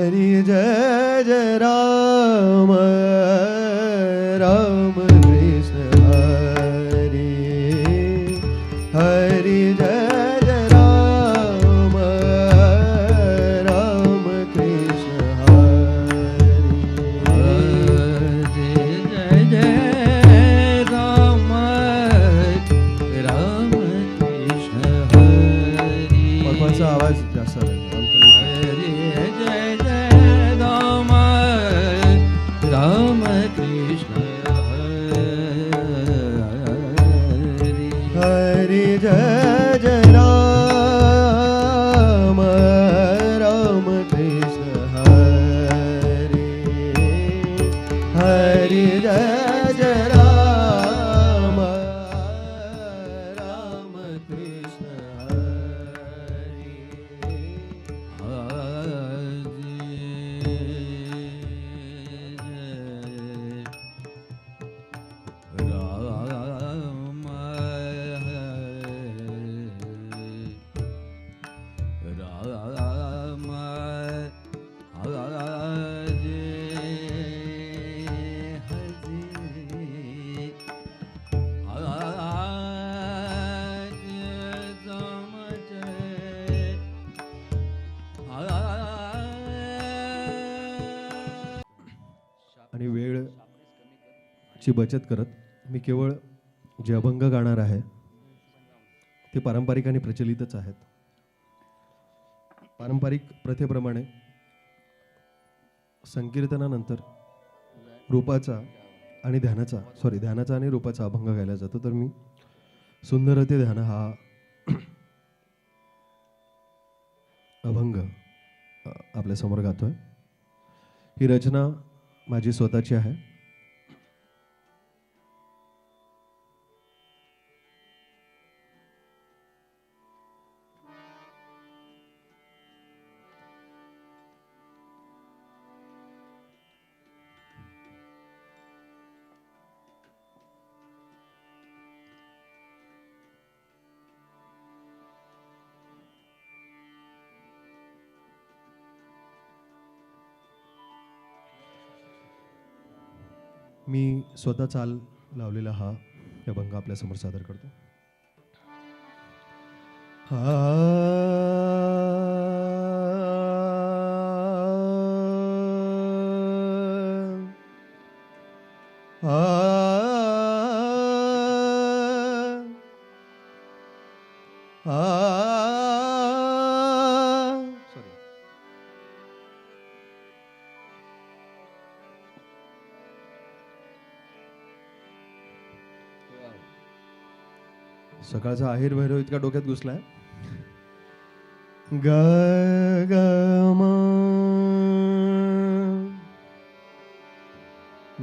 हरी जय जय राम राम कृष्ण हरी हरी जय जय राम राम कृष्ण हरी जय जय राम राम कृष्ण हरी. पप्पाचा आवाज जास्त आहे. जय जय राम राम कृष्ण हरी. हरी जय जय राम राम कृष्ण हरी हरी जय जय राम राम कृष्ण हरी आणि वेळची बचत करत मी केवळ जे अभंग गाणार आहे ते पारंपरिक आणि प्रचलितच आहेत. पारंपरिक प्रथेप्रमाणे संकीर्तनानंतर रूपाचा आणि ध्यानाचा आणि रूपाचा अभंग गायला जातो. तर मी सुंदर ते ध्यान हा अभंग आपल्या समोर गातोय. ही रचना माझी स्वतःची आहे. मी स्वतः चाल लावलेला हा अभंग आपल्या समोर सादर करतो. सकाळचा आहेर भैरव इतका डोक्यात घुसलाय. ग ग म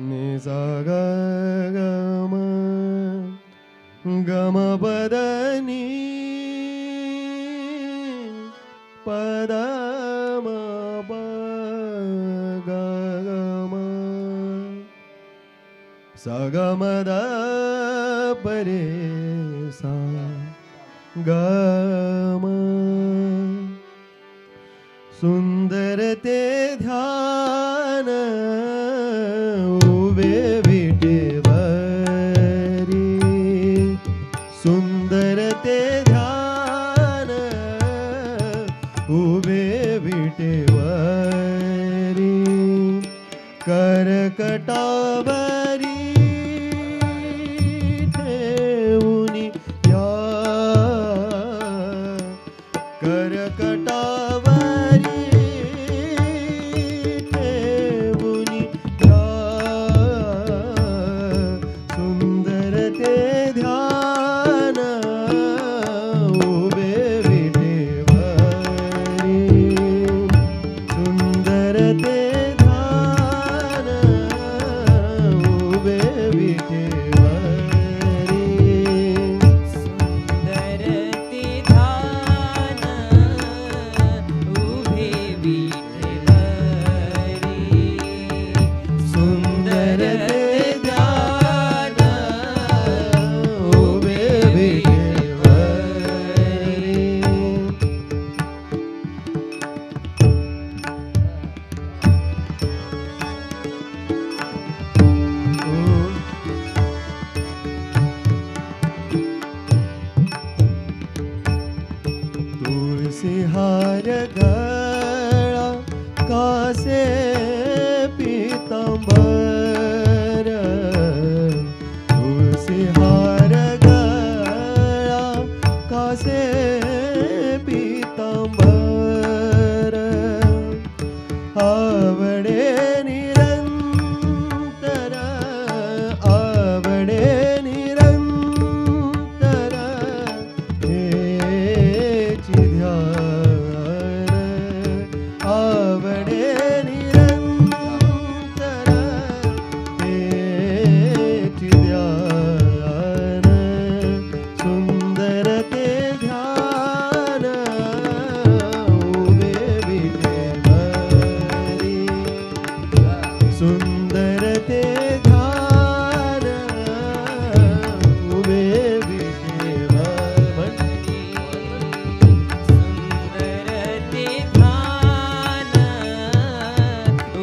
नि सा ग ग म ग म पद नि पद म प ग ग म स ग म द प रे सा ग म सुंदर ते ध्यान उभे विटेवरी सुंदर ते ध्यान उभे विटेवरी करकटावरी ठेवूनी या करकटावरी ठेवूनी या सुंदर ते ध्यान उभे विटेवरी सुंदर ते ध्यान गळा कासे पीतांबर तुळसी हार गळा कासे पीतांबर आवडे निरंतर आवडे निरंतर हेची ध्यान आवडे निरंतर हेची ध्यान सुंदर ते ध्यान उभे विठेवरी सुंदर ते ध्यान उभे विठेवरी सुंदर ते ध्यान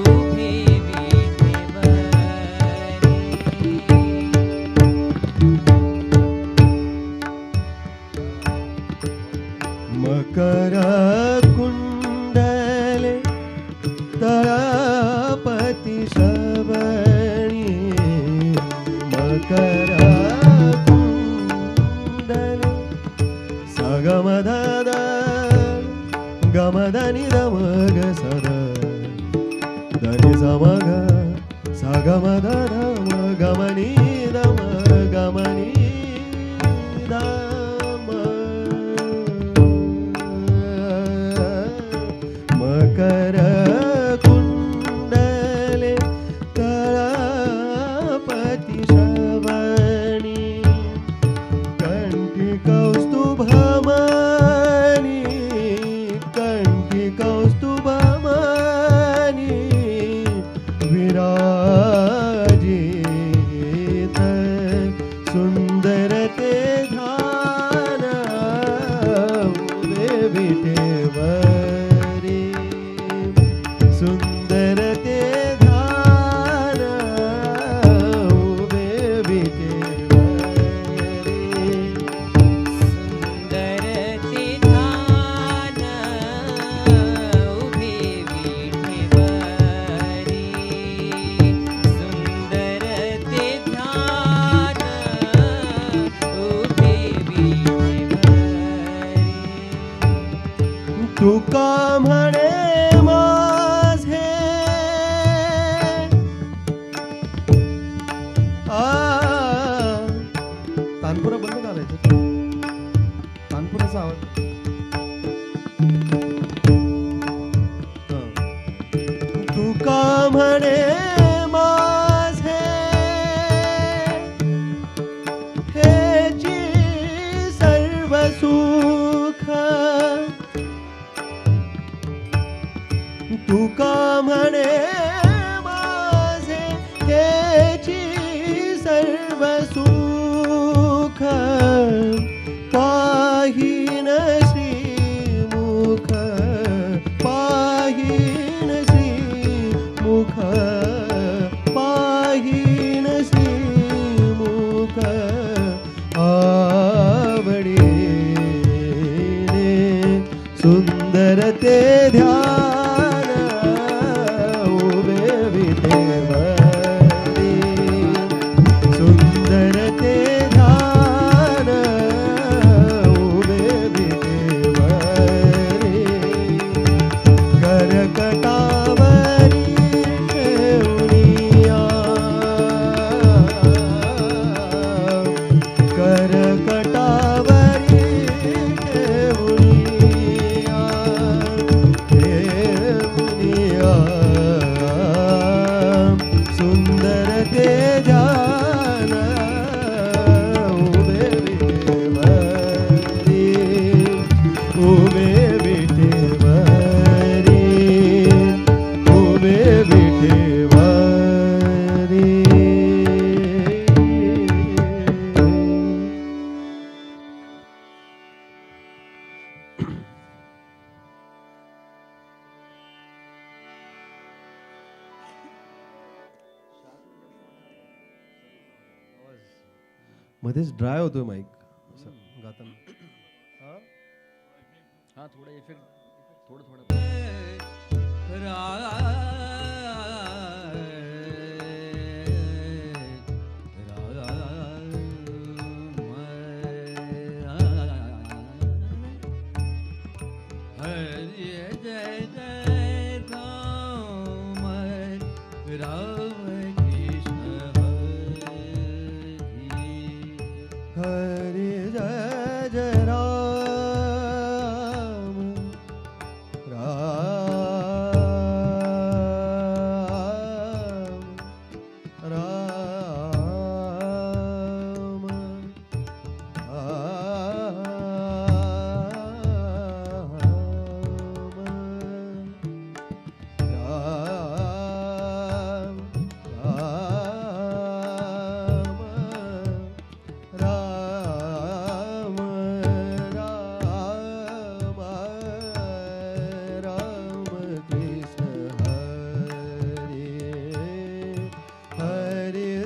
उभे मकर कुंडले तळपती श्रवणी मकर कुंडले सगमदद गमदनि दमग सद धनि समग सगमदद गमनि दम गमनि मकर कुंडले तळपती श्रवणी कंठी कौस्तुभमणी कंठी कौस्तुभमणी विराजित सुंदर ते ध्यान उभे विठेवरी सुंदर ते ध्यान उभे विठेवरी सुंदर ते ध्यान उभे विठेवरी सुंदर ते ध्यान उभे विठेवरी तुका म्हणे माझे तानपुरा बंद घालायचं तानपुराचा आवाज तुका म्हणे माझे हेची सर्व सुख तुका म्हणे माझे हेची सर्व सुख पाहीन श्रीमुख पाहीन श्रीमुख पाहीन श्रीमुख आवडीने सुंदर ते ध्यान उभे विठेवरी सुंदर ते ध्यान उभे विठेवरी करकटावरी ठेवनिया करकटावरी ठेवनिया ठेवनिया सुंदर ते ध्यान उभे विठेवरी उभे विठेवरी उभे विठेवरी मध्येच ड्राय होतोय माईक गाताना हा थोडा इफेक्ट हरे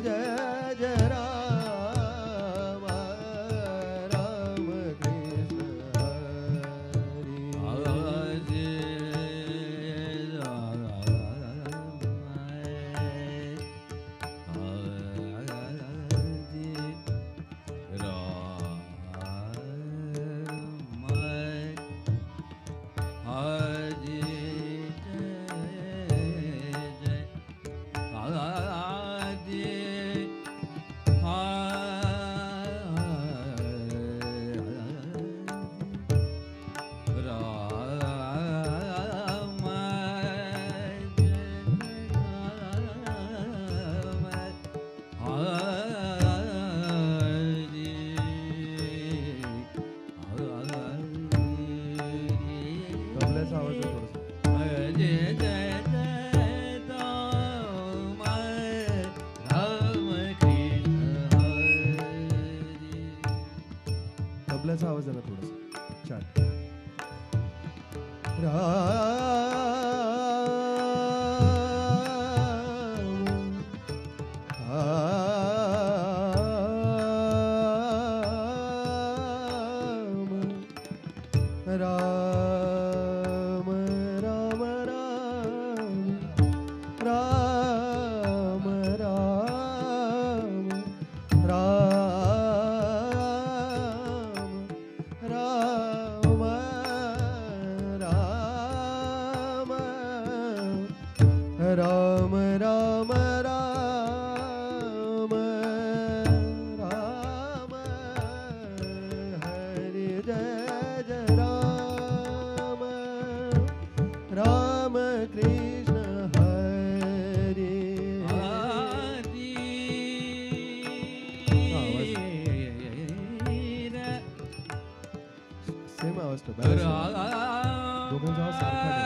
जय जय राम राम राम तबल्याचा आवाज आहे थोडासा. तबल्याचा आवाज आहे ना थोडासा. छान. राम राम राम राम राम राम राम राम राम राम हरे जय जय राम राम कृष्ण हरे सेम आवाज तो दोघांचा आवाज सारखा नाही.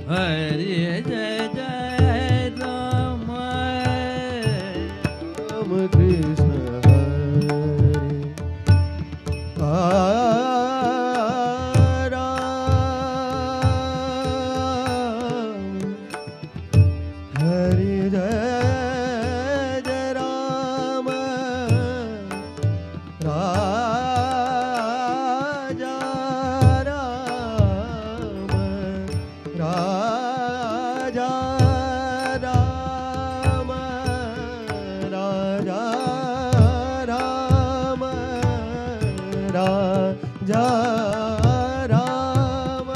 Hare Jai Jai Ram Ram Krishna Hare Ram Hare Jai Jai Ram Raja Ram Raja Ram Raja Ram Raja Ram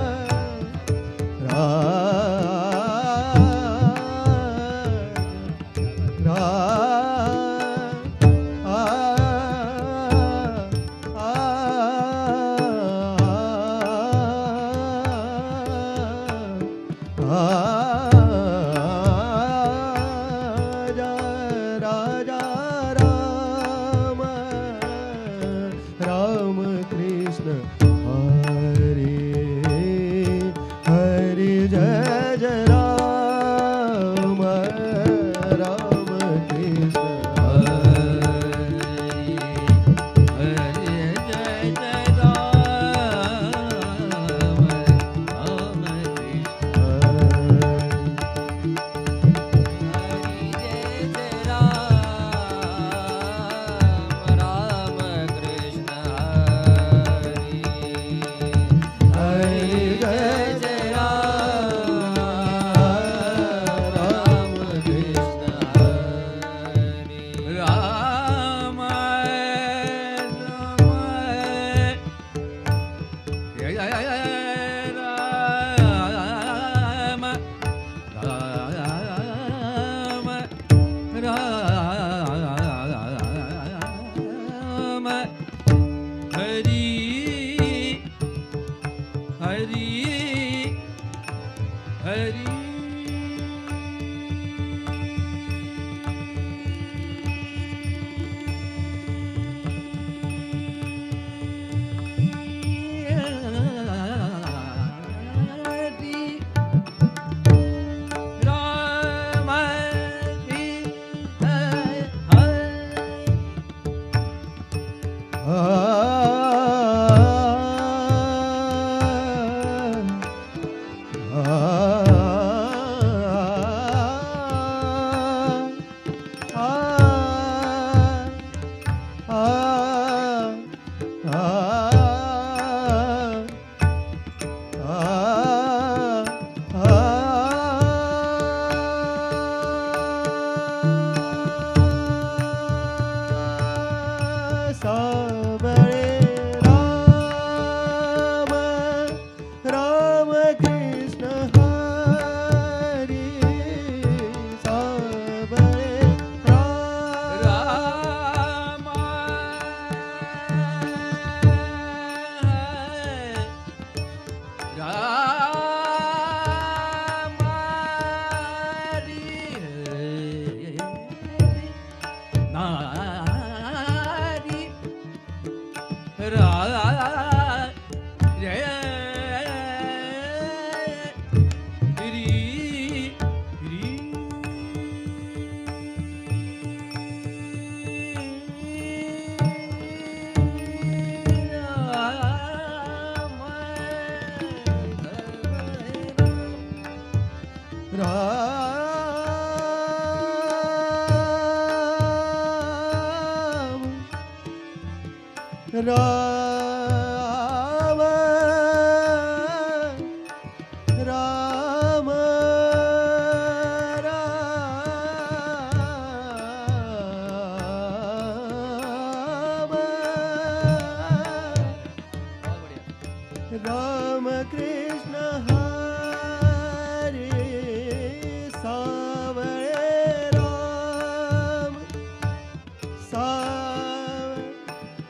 राजा राजा राम राम कृष्ण हरे हरे जय जय राम राम कृष्ण हरे जय जय राम राम कृष्ण हरी जय जय राम राम कृष्ण हरी हरे जय जय राम राम कृष्ण हरी राम राम हरी हरी हरी राम हरी सावळे राम राम कृष्ण हरी सावळे राम राम राम हरी नारी रा रे री री राम राम राम कृष्ण हरे सावळे राम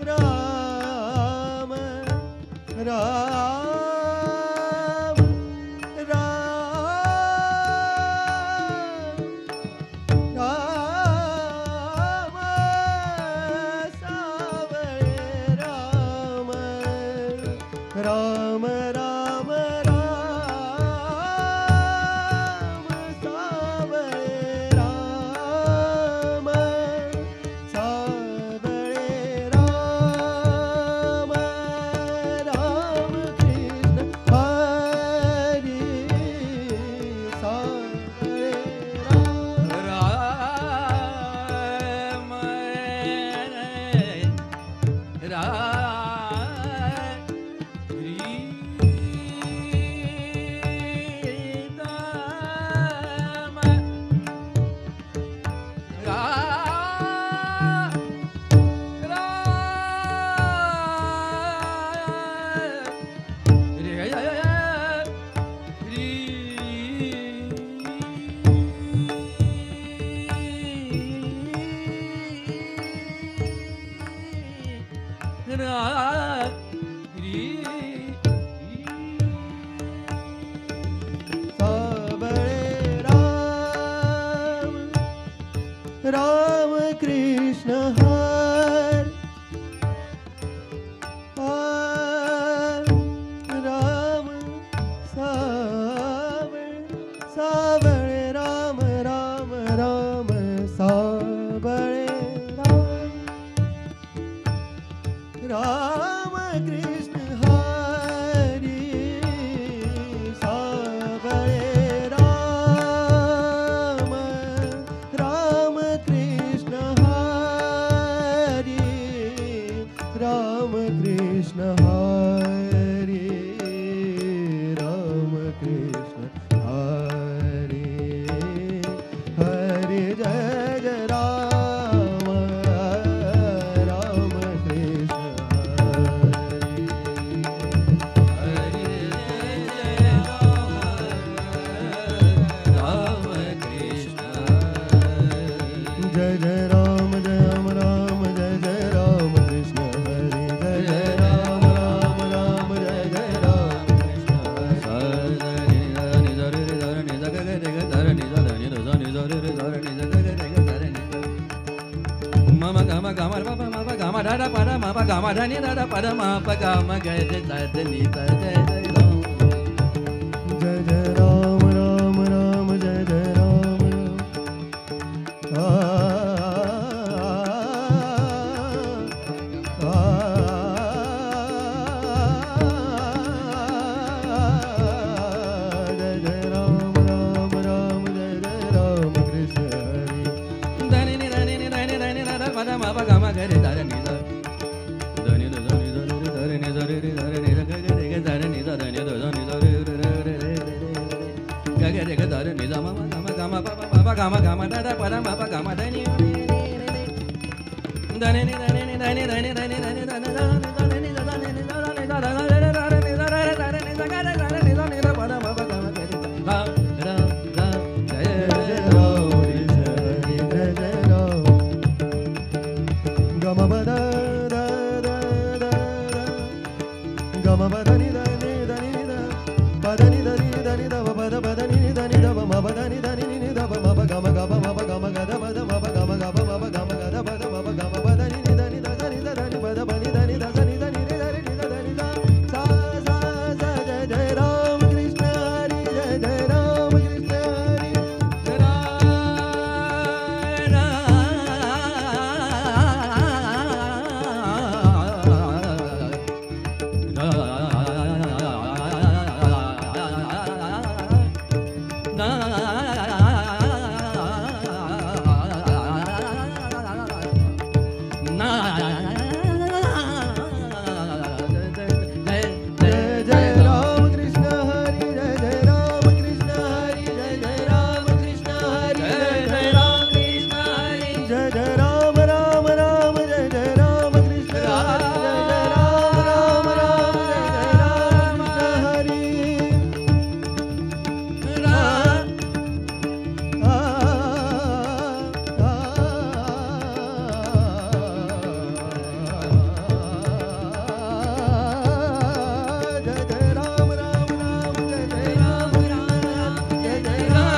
राम राम राम कृष्ण हरे हरे जय जय राम राम कृष्ण हरे हरे जय राम कृष्ण जय जय राम राम जय जय राम कृष्ण हरे जय जय राम राम जय जय Ram Krishna mama gama gama papa mama gama dada pada mama gama dani dada pada mama gama gaya dada ni dada जय जय राम राम जय जय राम जय जय राम राम जय जय राम कृष्ण हरे dani ni dani ni dani dani dada pada mama gama gaya dada ni dada dani dada ni dada ni dada ni dada ni dada ni dada ni dada ni dada gaya gaya dada ni dada mama gama gama papa mama gama gama dada pada mama gama dani dani ni dani ni dani dani dani dani dani dani ni dada ni dada ni dada ni dada pada mama gama gaya ram ram ram jaya जय जय राम कृष्ण हरे जय जय राम गम बद the the the गम बद नि the नि the नि the पद नि the नि the नि द पद पद नि द नि द म बद नि द नि नि द म ब गम गम म ब गम गद पद म ब गम गम म ब गम गद पद म ब गम पद नि नि द नि द नि द नि पद ब नि द नि द नि द नि द नि द नि द सा सा सा जय जय राम कृष्ण हरे जय जय राम कृष्ण हरे जय जय राम कृष्ण हरि जय जय राम कृष्ण हरि जय जय राम कृष्ण हरि जय जय राम कृष्ण हरि जय जय राम राम जय जय राम कृष्ण हरि जय जय राम जय जय राम कृष्ण हरि जय जय राम जय जय राम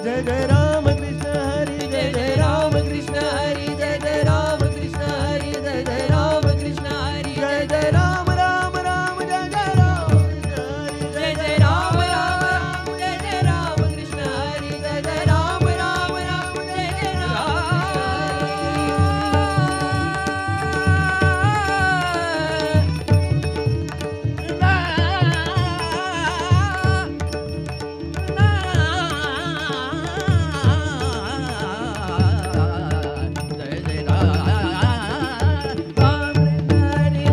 जय जय जय जय राम कृष्ण हरि जय जय राम कृष्ण हरि जय जय राम कृष्ण हरि जय जय राम कृष्ण हरि जय जय राम जय जय राम कृष्ण हरि जय जय राम जय जय राम कृष्ण हरि जय जय राम जय जय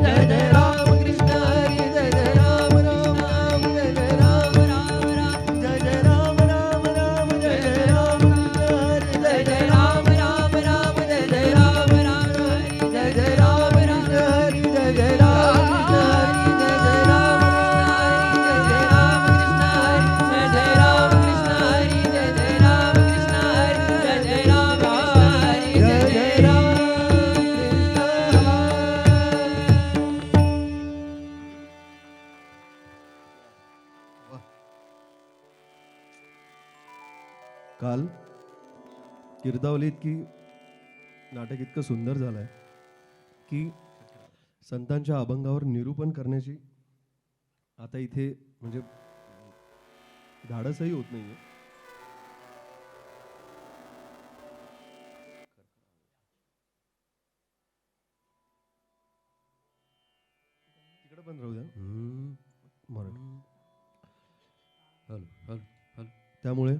जय जय राम कृष्ण हरि जय जय राम जय जय राम जय जय राम जय जय राम कृष्ण हरि जय जय राम जय जय राम हरि जय जय राम कृष्ण हरि जय जय राम कृष्ण हरि जय जय राम जय जय राम कृष्ण हरि जय जय राम कृष्ण हरि जय जय राम कृष्ण हरि जय जय राम काल कीर्तावली इतकी नाटक इतकं सुंदर झालंय की संतांच्या अभंगावर निरूपण करण्याची आता इथे म्हणजे धाडसही होत नाहीये. तिकडे पण राहू द्या. मराठी. त्यामुळे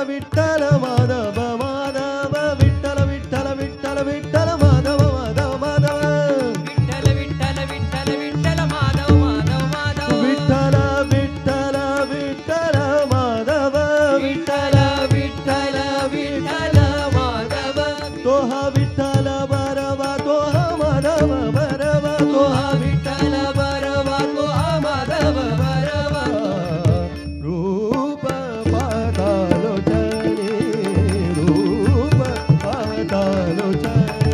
विठ्ठल माधव माधव विठ्ठल विठ्ठल विठ्ठल विठ्ठल माधव माधव माधव विठ्ठल विठ्ठल विठ्ठल विठ्ठल माधव माधव माधव विठ्ठल विठ्ठल विठ्ठल माधव विठ्ठल विठ्ठल विठ्ठल माधव तो हा विठ्ठल बरवा तो हा माधव बरवा तो हा विठ्ठल बरवा तो हा माधव बरवा रूप पाहतालोचनी रूप पाहतालोचनी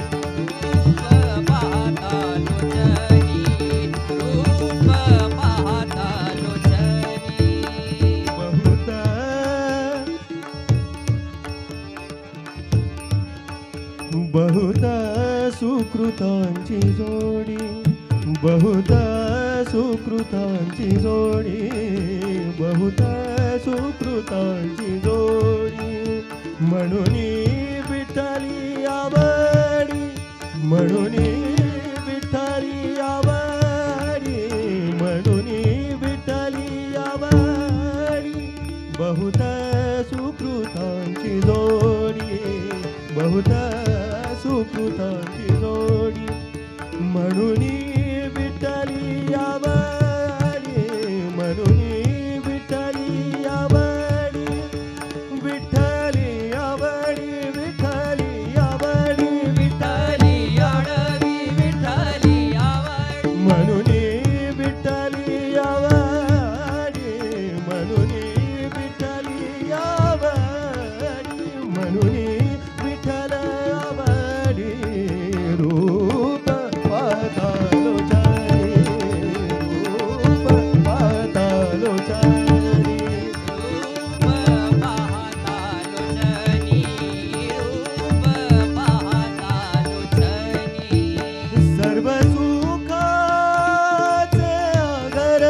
रूप पाहता लोचनी रूप पाहता लोचनी बहुत सुकृतांची जोडी बहुत सुकृतांची जोडी बहुत सुकृतांची जोडी म्हणून विठ्ठली आवडी म्हणून विठ्ठली आवडी म्हणून विठ्ठली आवडी बहुत सुकृतांची जोडी बहुत सुकृतांची जोडी म्हणून विठ्ठली आवडी म्हणून विठ्ठली आवडी विठ्ठली आवडी विठ्ठली आवडी विठ्ठली आडवी विठ्ठली आवड म्हणून विठ्ठली आवडी म्हणून विठ्ठली आवडी म्हणून विठ्ठल आवडी रूप पाहतालोचनी रूप पाहतालोचनी रूप पाहता लोचनी रूप पाहता लोचनी सर्व सुखाचे आगर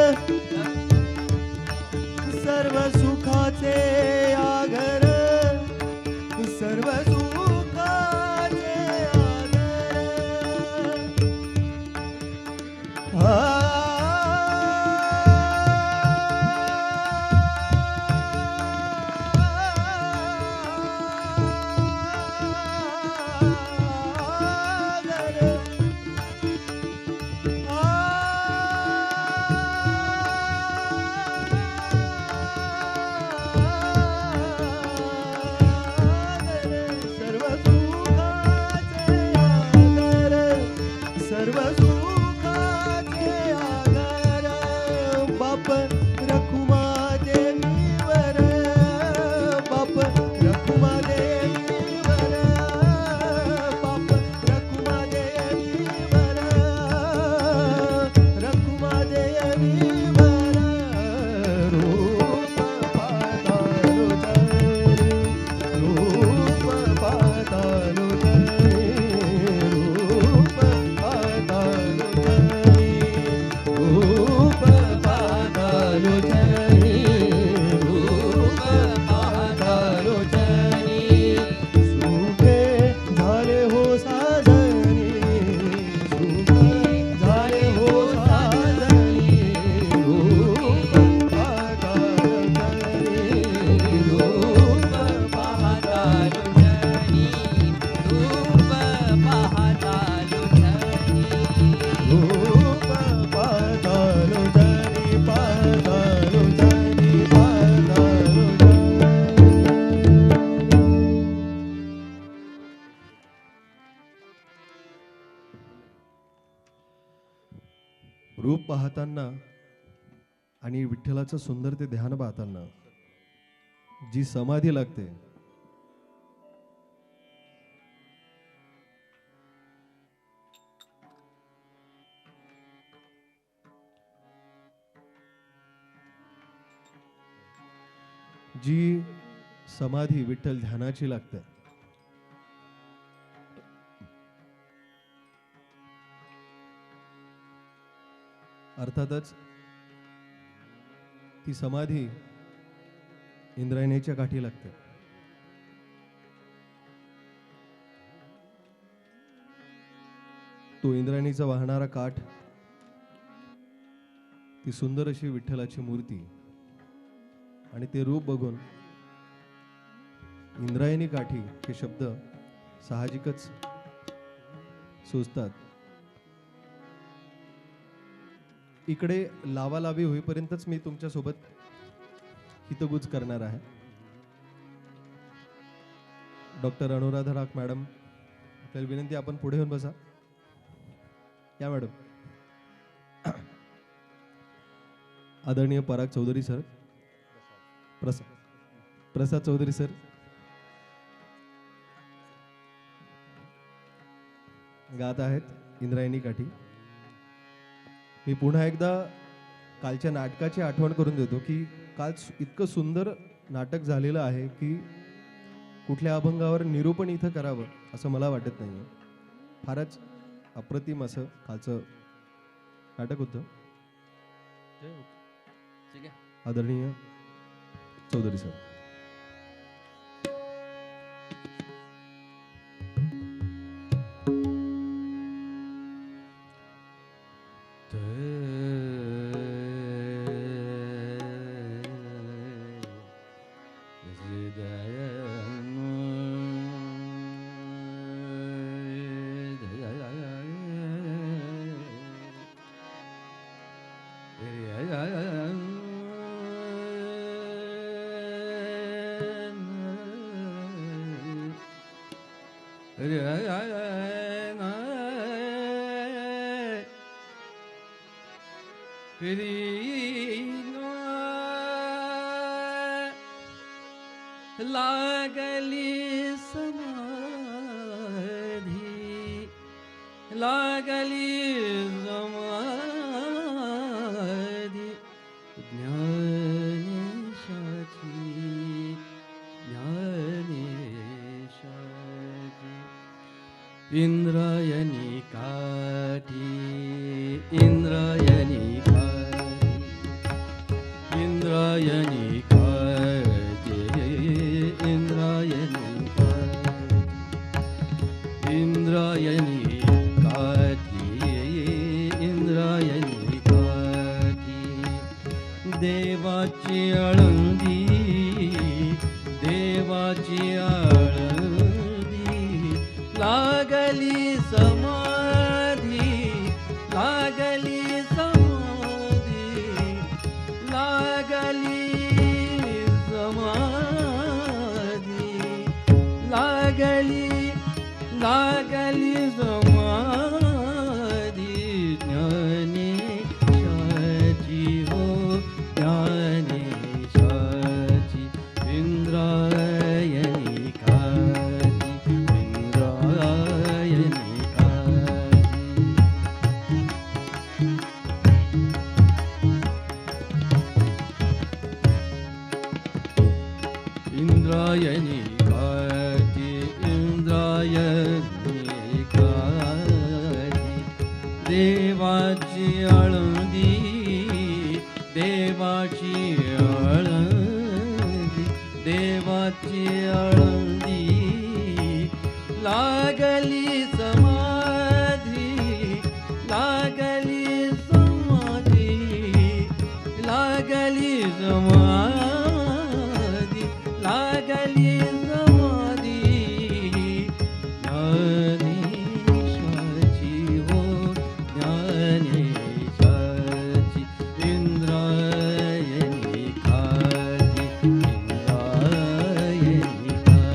सर्व सुखाचे आगर सर्व सुखाचे आगर सर्व सुखाचे आगर बाप रखुमा देवीवर बाप रखुमा देवीवर बाप रखुमा देवीवर रखुमा देवीवर रूप पाहतालोचनी रूप पाहतालोचनी रूप पाहतालोचनी रूप पाहतालोचनी रूप पाहतालोचनी सुखे झाले हो साजनी सुखे झाले हो साजनी रूप पाहतालोचनी रूप पाहता लोचनी रूप पाहता लोचनी रूप पाहतालोचनी पाहतालोचनी पाहतालोचनी रूप पाहताना आणि विठ्ठलाचं सुंदर ते ध्यान पाहताना जी समाधी लागते जी समाधी विठ्ठल ध्यानाची लागते अर्थातच ती समाधी इंद्रायणीच्या काठी लागते. तो इंद्रायणीचा वाहणारा काठ, ती सुंदर अशी विठ्ठलाची मूर्ती आणि ते रूप बघून इंद्रायणी काठी हे शब्द साहजिकच सुचतात. इकडे लावालावी होईपर्यंतच मी तुमच्या सोबत हितगुज करणार आहे. डॉक्टर अनुराधा राख मॅडम, आपल्याला विनंती, आपण पुढे येऊन बसा. या मॅडम. आदरणीय पराग चौधरी सर, प्रसाद चौधरी सर, गात आहेत इंद्रायणी काठी. मी पुन्हा एकदा कालच्या नाटकाची आठवण करून देतो की काल इतकं सुंदर नाटक झालेलं आहे की कुठल्या अभंगावर निरूपण इथं करावं असं मला वाटत नाही. फारच अप्रतिम असं कालचं नाटक होतं. ठीक आहे. आदरणीय चौधरी सर. लागली समाधी, लागली समाधी ज्ञानेशाची, ज्ञानेशाची. इंद्रायणी काठी, इंद्रायणी काठी, इंद्रायणी काठी, इंद्रायणी काठी, इंद्रायणी काठी, इंद्रायणी काठी. देवाची आळंदी, देवाची आळंदी, लागली समाधी, लागली समाधी, लागली समाधी, लागली, लागली समाधी ज्ञानेशाची, हो ज्ञानेशाची. इंद्रायणी काठी, इंद्रायणी काठी. इंद्रायणी काठी, इंद्रायणी काठी. देवाची आळंदी, देवाची आळंदी, देवाची आळंदी, लागली समाधी, लागली समाधी, लागली समाधी, लागली समाधी ज्ञानेशाची, हो ज्ञानेशाची. इंद्रायणी काठी, इंद्रायणी काठी.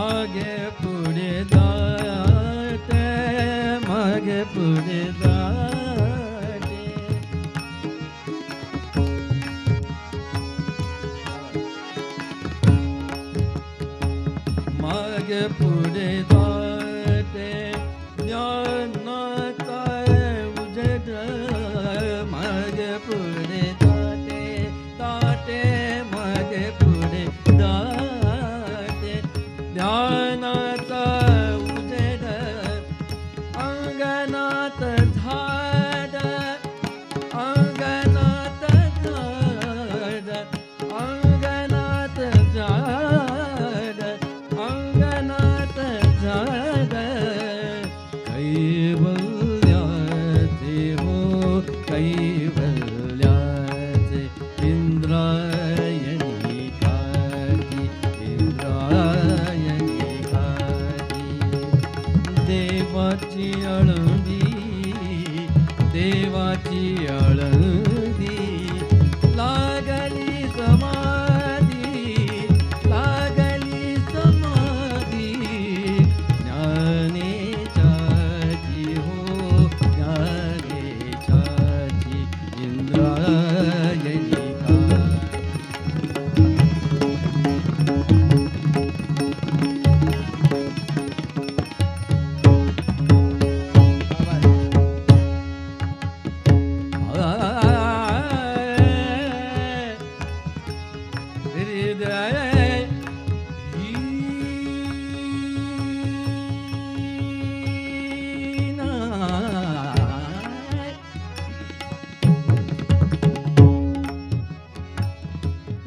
मागे पुढे जाते मागे पुढे जाते मागे पुढे जाते ज्ञानाचा उजेड मागे पुढे जाते जाते मागे पुढे जाते ज्ञानाचा उजेड अंगणात झाड अंगणात झाड अंगणात झाड अंगणात झाड कैवल्याचे हो कैवल्याचे इंद्रायणी काठी इंद्रायणी काठी देवाची आळंदी देवाची आळंदी लागली समाधी लागली समाधी ज्ञानेशाची हो ज्ञानेशाची इंद्रायणी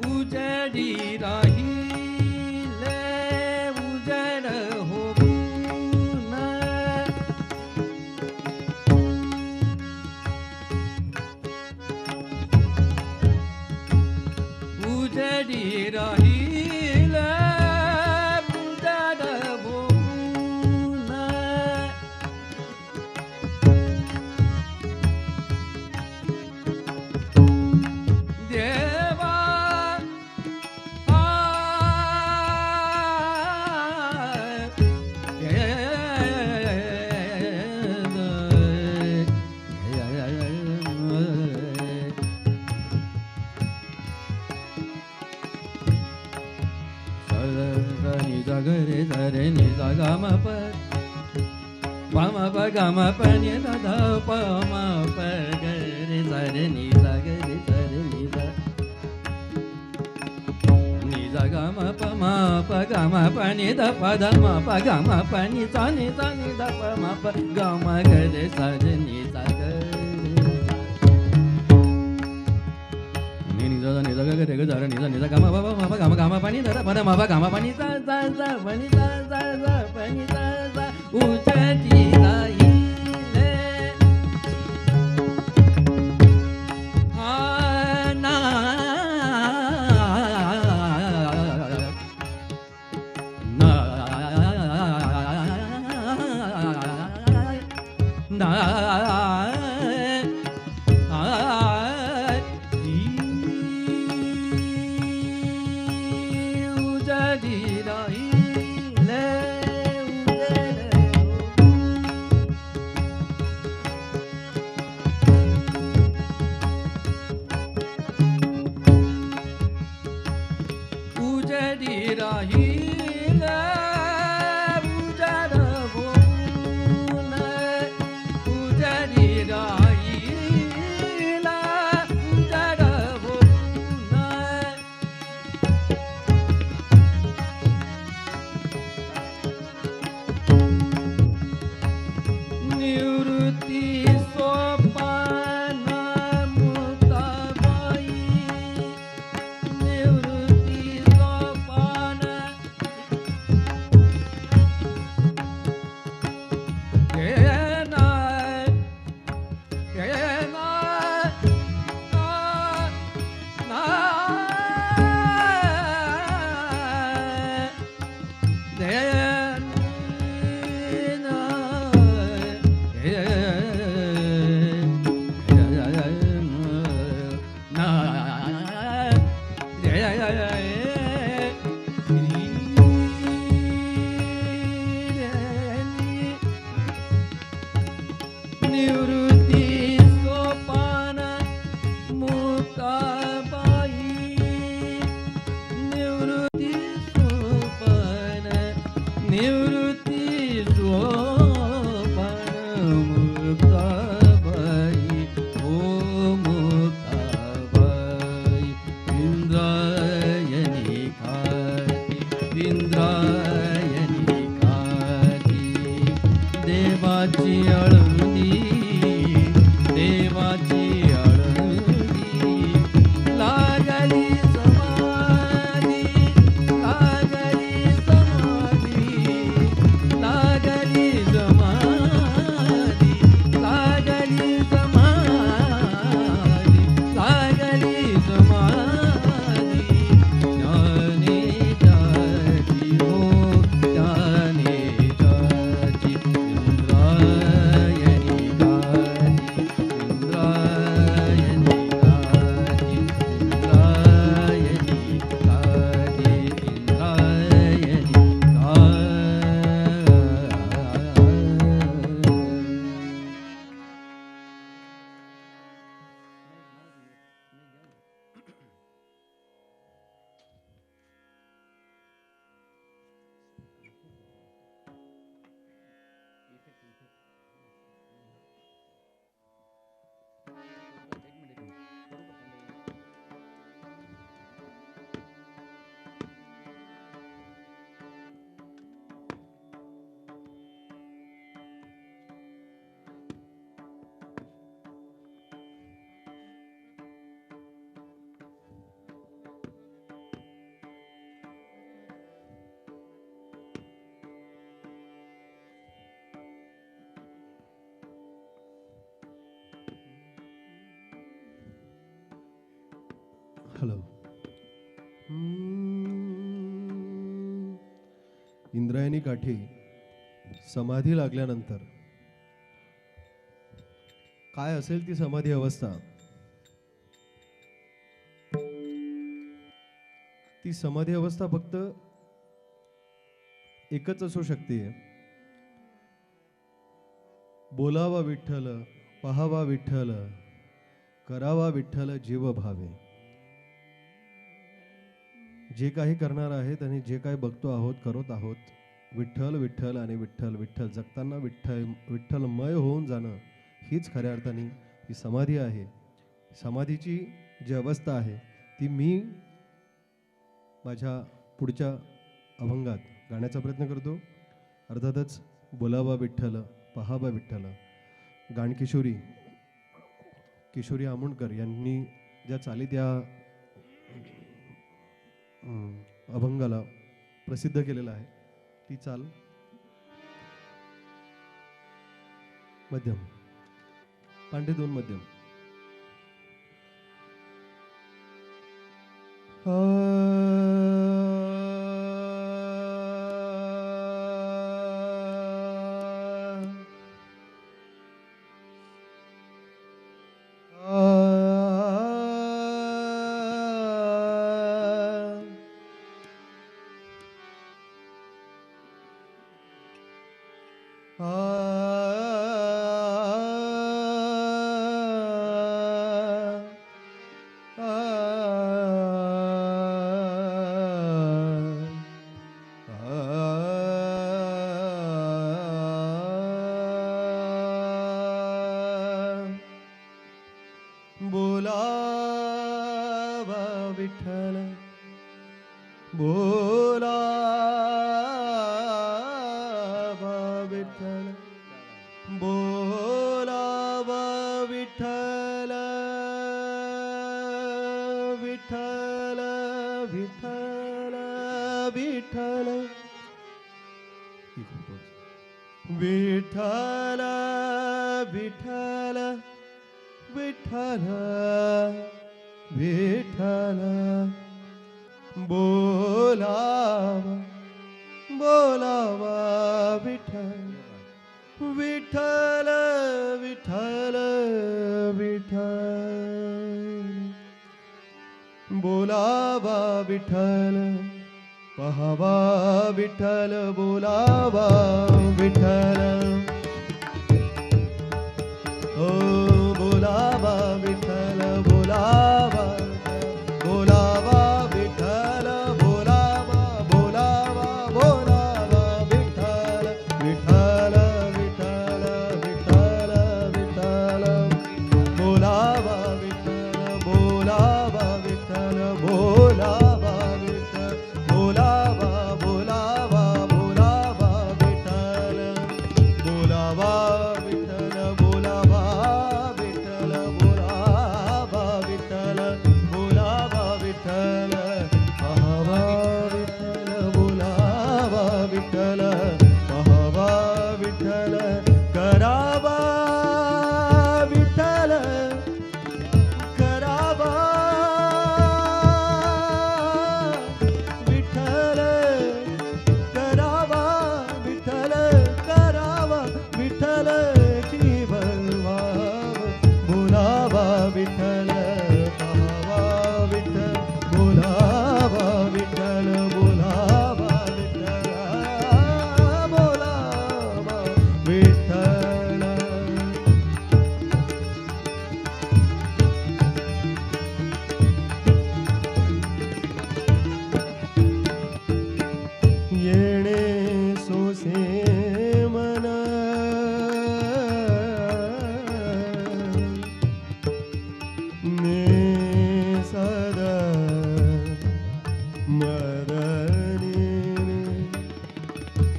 उजडी राहिले उजड होऊन उजडी राहिले उजड होऊन देवा गरे सरे नि सा गा म प प म प ग म प नि ध ध प म प ग रे सरे नि सा गरे सरे नि सा ग म प म प ग म प नि ध प ध म प ग म प नि सा नि ध प म प ग म ग रे सरे नि सा ग नि सा ग रे ग सरे नि सा ग म प म प ग म प नि ध प ध म प ग म प नि सा सा सा प नि सा सा सा प नि सा सा उजडी राहिले ना ना उजडी राहिले उजडी राहिले उजड होऊन उजडी राहिला उजड होऊन निवृत्ती सोपान मुक्ताबाई निवृत्ती सोपान निवृत्ती सोपान मुक्ताबाई निवृत्ती सोपान निवृत्ती सोपान मुक्ताबाई ओ मुक्ताबाई इंद्रायणी खाती इंद्रायणी खाती देवाची आळंदी देवाची आळंदी लागली समाधी लागली समाधी लागली समाधी लागली समाधी लागली समाधी ज्ञानेशाची हो ज्ञानेशाची इंद्रायणी गाती इंद्रायणी गाती इंद्रायणी गाती इंद्रायणी हॅलो. इंद्रायणी काठी समाधी लागल्यानंतर काय असेल ती समाधी अवस्था, ती समाधी अवस्था फक्त एकच असू शकते. बोलावा विठ्ठल, पहावा विठ्ठल, करावा विठ्ठल जीव भावे. जे काही करणार आहेत आणि जे काही बघतो आहोत करत आहोत, विठ्ठल विठ्ठल आणि विठ्ठल विठ्ठल जगताना विठ्ठल विठ्ठलमय होऊन जाणं हीच खऱ्या अर्थाने ही समाधी आहे. समाधीची जी अवस्था आहे ती मी माझ्या पुढच्या अभंगात गाण्याचा प्रयत्न करतो. अर्थातच बोलावा विठ्ठल, पहावा विठ्ठल गानकिशोरी किशोरी आमोणकर यांनी ज्या चालीत या अभंगाला प्रसिद्ध केलेला आहे ती चाल मध्यम, पांडे 2 मध्यम. बोलावा विठ्ठल, बोलावा विठ्ठल, बोलावा विठ्ठल, विठ्ठल विठ्ठल विठ्ठल विठ्ठल विठ्ठल विठ्ठल विठ्ठल बोलावा बोलावा विठ्ठल विठ्ठल विठ्ठल विठ्ठल बोलावा विठ्ठल, पहावा विठ्ठल, बोलावा विठ्ठल.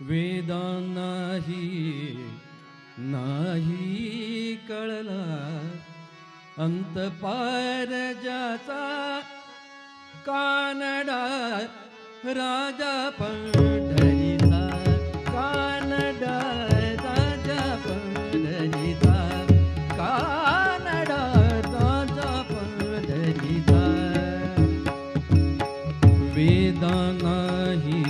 वेदा नाही कळला अंत पार ज्याचा कानडा राजा पंढरीचा कानडा राजा पंढरीचा कानडा राजा पंढरीचा वेदा नाही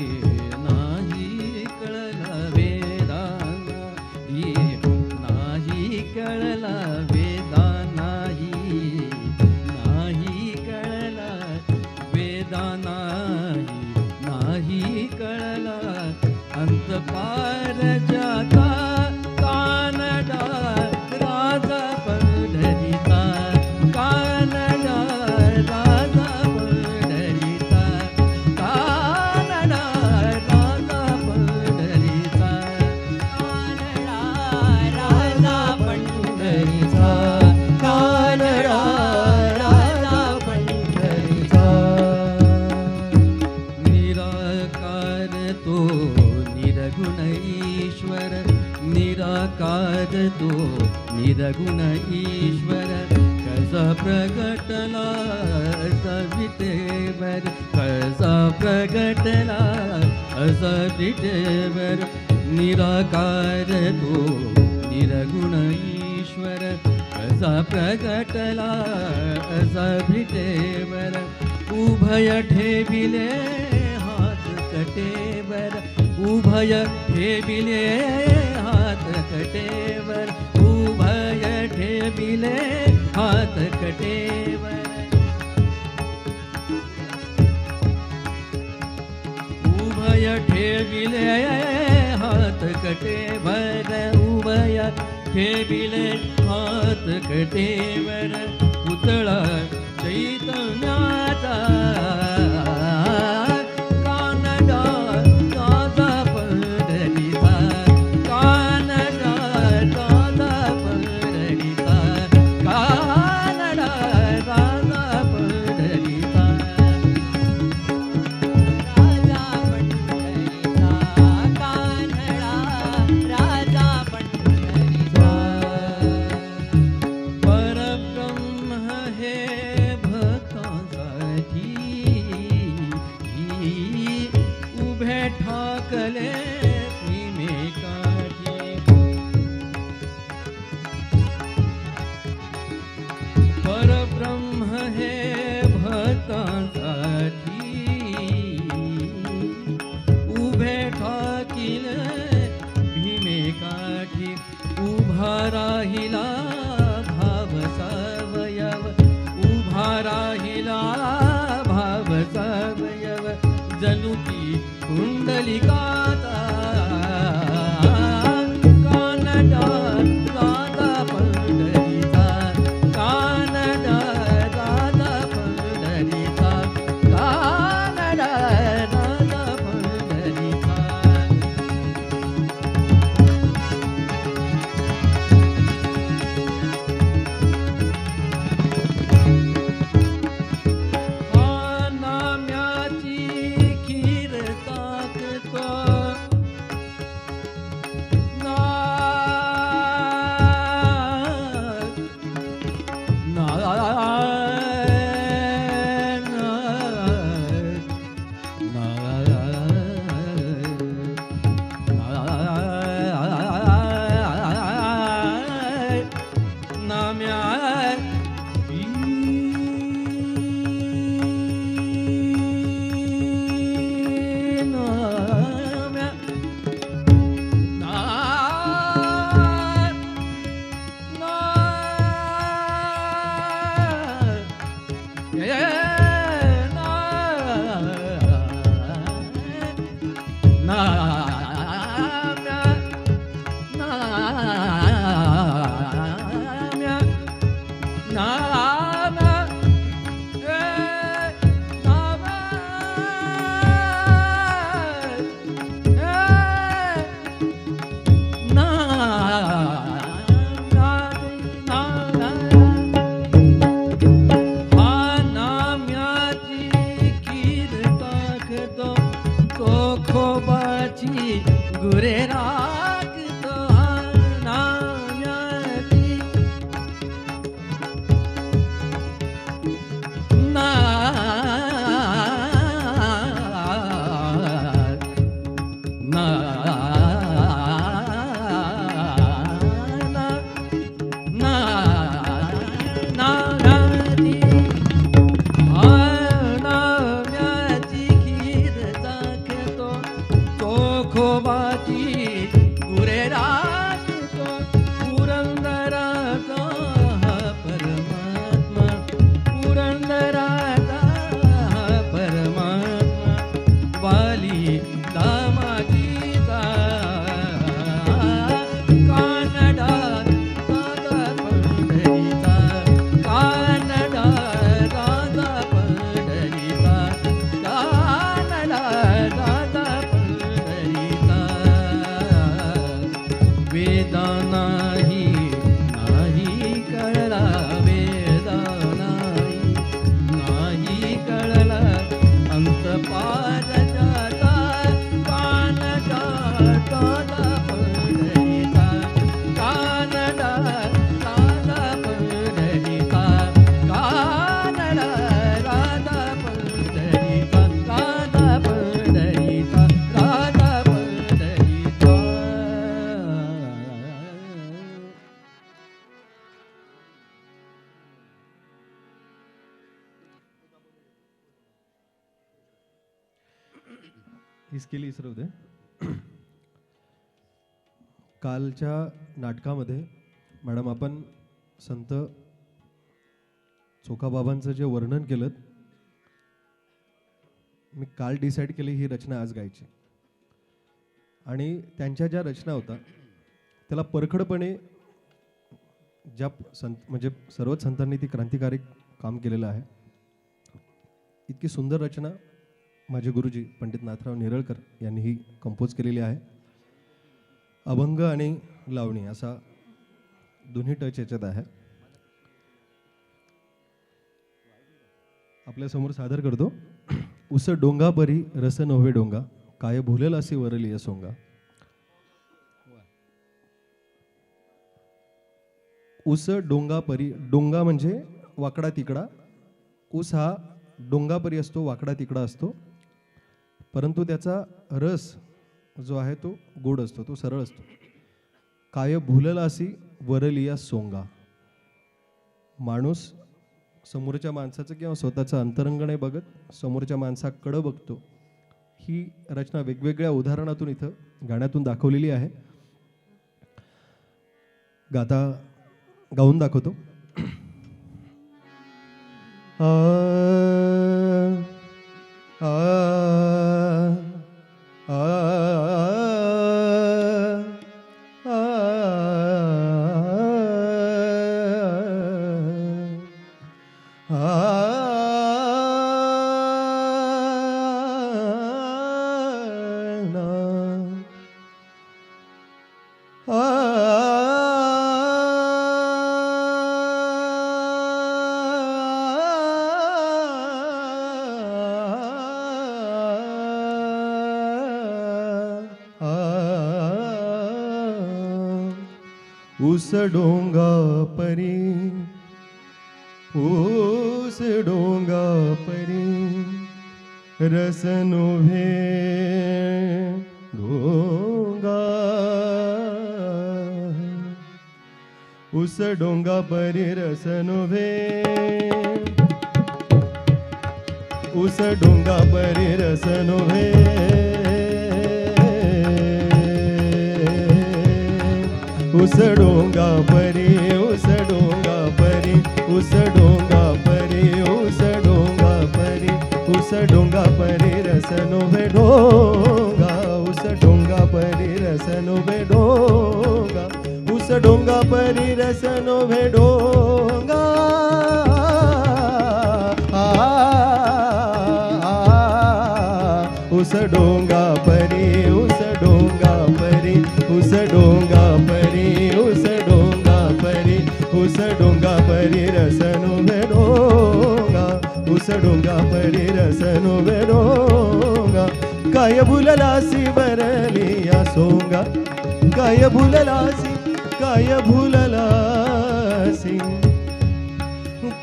कळला वेदा नाही कळला वेदा नाही कळला वेदा नाही कळला अंत पार जाता कानडा राजा पंढरीचा कानडा राजा पंढरीचा कानडा राजा पंढरीचा कानडा राजा पंढरीचा कानडा राजा पंढरीचा निराकार तो निर्गुण ईश्वर निराकार तो निर्गुण ईश्वर कसा प्रगटला विटेवर कसा प्रगटला असा विटेवर निराकार तो निर्गुण ईश्वर कसा प्रगटला असा विटेवर उभय ठेविले हात कटेवर उभय ठेविले हात कटेवर उभय ठेविले हात कटेवर उभय ठेविले हात कटेवर उभय ठेविले हात कटेवर पुतळा चैतन्याचा कानडा राजा पंढरीचा कानडा राजा पंढरीचा कानडा राजा पंढरीचा राजा पंढरीचा कानडा राजा पंढरीचा परब्रह्म हे भक्तांसाठी उभे ठाकले प्रेमेकाठी परब्रह्म हे भक्तांसाठी उभे ठाकिले भीमेकाठी उभा राहिला भाव सवयव उभा राहिला भाव सवयव जणू की कुंडलिकाचा कानडा राजा पंढरीचा कानडा राजा पंढरीचा कानडा राजा पंढरीचा नाम्याची खीर टाकतो गुरे राखतो नाम्याची ना ना ना नाम्याची नाम्याची खीर चाखतो तो खोबाची गुरे राखतो पुरंदराचा हा परमात्मा पुरंदराचा हा परमात्मा वाली दामाजीचा कानडा दादा पंढरीचा कानडा दादा पंढरीचा कानडा दादा पंढरीचा वेदा नाही कळला वेदा नाही कळला अंतपादचा कानडा दादा पंढरीचा कानडा दादा पंढरीचा कानडा दादा पंढरीचा दादा पंढरीचा दादा पंढरीचा हीच केली इसरव दे. कालच्या नाटकामध्ये मॅडम आपण संत चोखाबाबांचं जे वर्णन केलं मी काल डिसाईड केली ही रचना आज गायची आणि त्यांच्या ज्या रचना होता त्याला परखडपणे ज्या म्हणजे सर्वच संतांनी ती क्रांतिकारी काम केलेलं आहे. इतकी सुंदर रचना माझे गुरुजी पंडित नाथराव नेरळकर यांनी ही कंपोज केलेली आहे. अभंग आणि लावणी असा दोन्ही टच याच्यात आहे. आपल्यासमोर सादर करतो. उस डोंगा परी रस नव्हे डोंगा काय भुलेल असे वरली सोंगा. उस डोंगा परी डोंगा म्हणजे वाकडा तिकडा. ऊस हा डोंगापरी असतो वाकडा तिकडा असतो परंतु त्याचा रस जो आहे तो गोड असतो तो सरळ असतो. काय भुलला असी वरलिया सोंगा. माणूस समोरच्या माणसाचं किंवा स्वतःचं अंतरंग नाही बघत समोरच्या माणसाकडं बघतो. ही रचना वेगवेगळ्या उदाहरणातून इथं गाण्यातून दाखवलेली आहे. गाऊन दाखवतो. उस डोंगा परी उस डोंगा परी रस नोभे डोंगा. उस डोंगा परी रस नोभे उस डोंगा परी रस नोभे. उस डोंगा परी उस डोंगा परी उस डोंगा परी उस डोंगा परी उस डोंगा परी रस नोभे डोंगा. उस डोंगा परी रस नोभे डोंगा. उस डोंगा परी रस नोभे डोंगा. उस डोंगा परी उस डोंगा परी उस डोंगा परी उस डोंगा परी उस डोंगा परी रस नोभे डोंगा. उस डोंगा परी रस नोभे डोंगा. काय भुललासी वरलिया सोंगा काय भुललासी काय भुललासी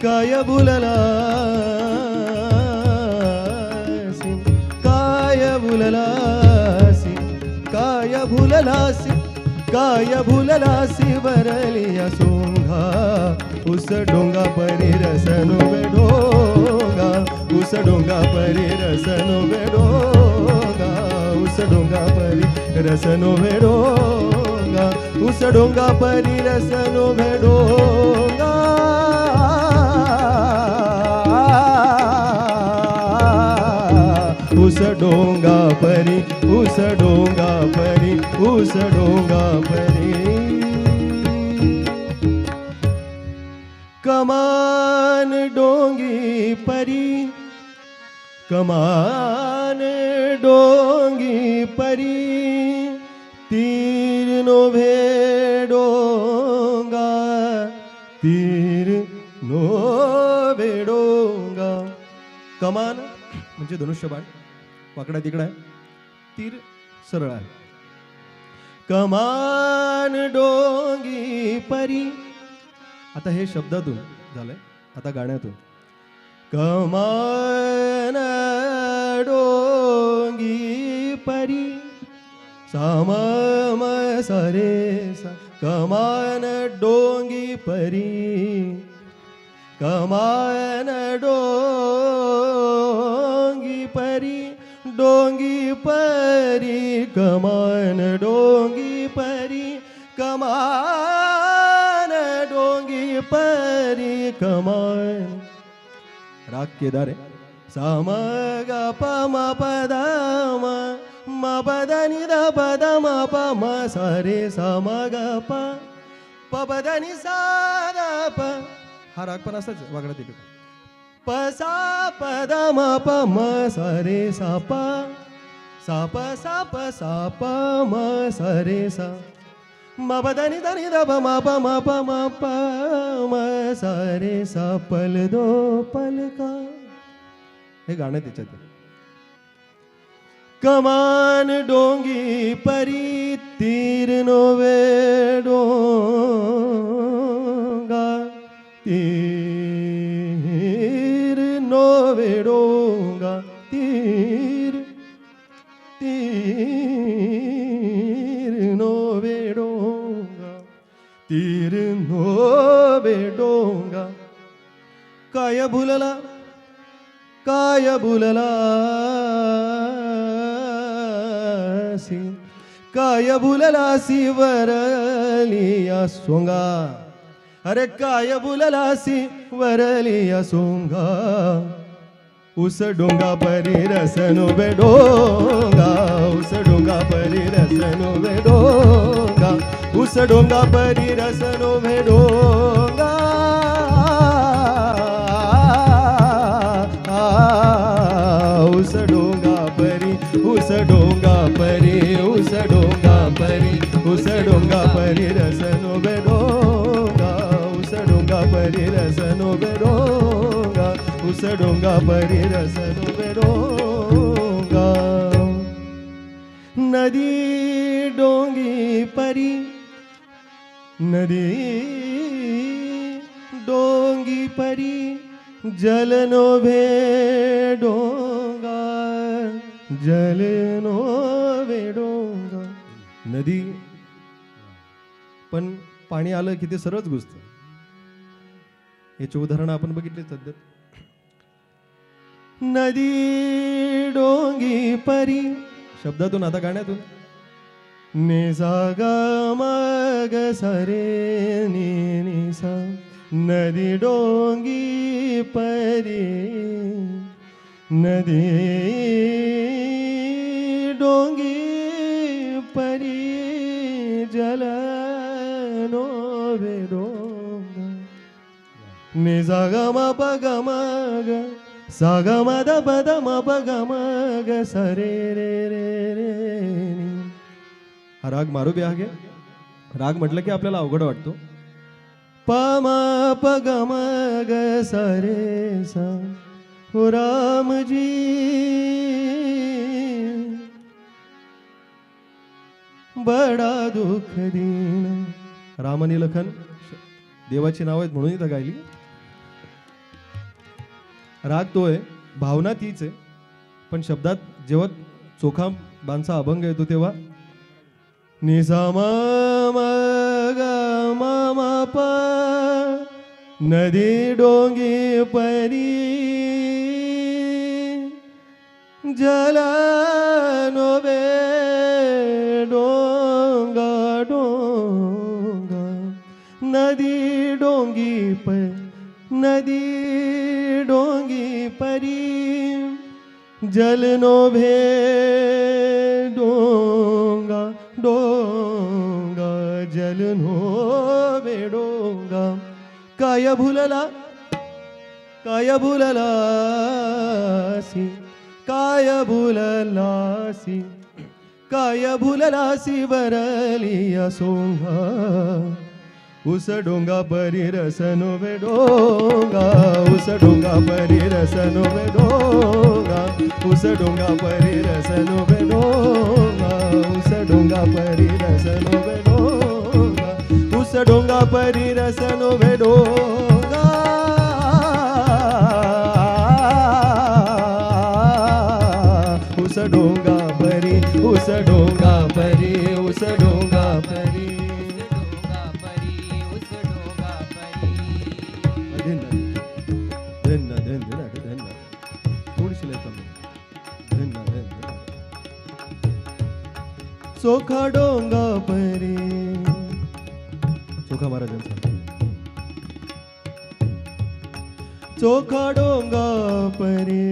काय भुललासी काय भुललासी काय भुललासी काय भुललासी वरलिया सोंगा उस डोंगा परी रसनो बेडोंगा उस डोंगा परी रसनो बेडोंगा उस डोंगा परी रसनो बेडोंगा उस डोंगा परी रसनो बेडोंगा उस डोंगा परी उस डोंगा परी उस डोंगा परी कमान डोंगी परी कमान डोंगी परी तीर नो भेडोंगा तीर नो भेडोंगा कमान म्हणजे धनुष्यबाण वाकडा तिकडा आहे तीर सरळ आहे कमान डोंगी परी आता हे शब्दातून झालंय आता गाण्यातून कमान डोंगी परी साम म सरे सा कमान डोंगी परी कमान डोंगी परी डोंगी परी कमान डोंगी परी कमान डोंगी परी कमान राग केदार आहे साम ग प म प द म प द नि द प द म प म स रे स म ग प प प द नि सा द प हा राग पण असाच वाकडा तिकडे प सा प द म प म स रे सा प सा प सा प सा प म स रे सा म प द नि द नि द प म प म प म प म स रे सा पल दो पल का हे गाणं त्याच्यात कमान डोंगी परी तीर नो वेडोंगा तीर नो वेडोंगा तीर तीर नो वेडोंगा तीर नो वेडोंगा काय भुलला काय भुललासी काय भुललासी वरलिया सोंगा अरे काय भुललासी वरलिया सोंगा उस डोंगा परी रसनो बेडोंगा उस डोंगा परी रसनो बेडोंगा उस डोंगा परी रसनो बेडोंगा उस डोंगा परी उस डोंगा परी उस डोंगा परी उस डोंगा परी रसनो बेडोंगा उस डोंगा परी रसनो बेडोंगा उस डोंगा परी रसनो बेडोंगा नदी डोंगी परी नदी डोंगी परी जलनो भेडोंगा जलनो भेडोंगा नदी पण पाणी आलं की ते सरळच घुसतं याची उदाहरणं आपण बघितली सध्या नदी डोंगी परी शब्दातून आता गाण्यातून ने सा ग म ग सा रे नि नि सा नदी डोंगी परी नदी डोंगी परी जलनो वेडोंगा नि सा ग म प ग म ग सा ग म द प द म प ग म ग सा रे रे रे रे नि. हा राग मारू बी आहे राग म्हटलं की आपल्याला अवघड वाटतो प म प ग म ग सा रे सा हो राम जी बडा दुःख दीन. राम आणि लखन देवाची नाव आहेत म्हणून इथं गायली. राग तो आहे, भावना तीच आहे, पण शब्दात जेव्हा चोखा बांचा अभंग येतो तेव्हा निसा म ग म प नदी डोंगी परी जल नोबे डोंगा डोंगा नदी डोंगी नदी डोंगी परी जल नोभे डोंगा डोंगा जल नोभे डोंगा. काय भुलला सी काय भुललासी काय भुललासी बरलिया सोंगा उस डोंगा परी रसनो बेडोंगा उस डोंगा परी रसनो बेडोंगा उस डोंगा परी रसनो बेडोंगा उस डोंगा परी रसनो बेडोंगा उस डोंगा परी रसनो बेडोंगा उस डोंगा परी उस डोंगा परी उस डोंगा परी चोखा डोंगा परी चोखा महाराजांचा चोखा डोंगा परी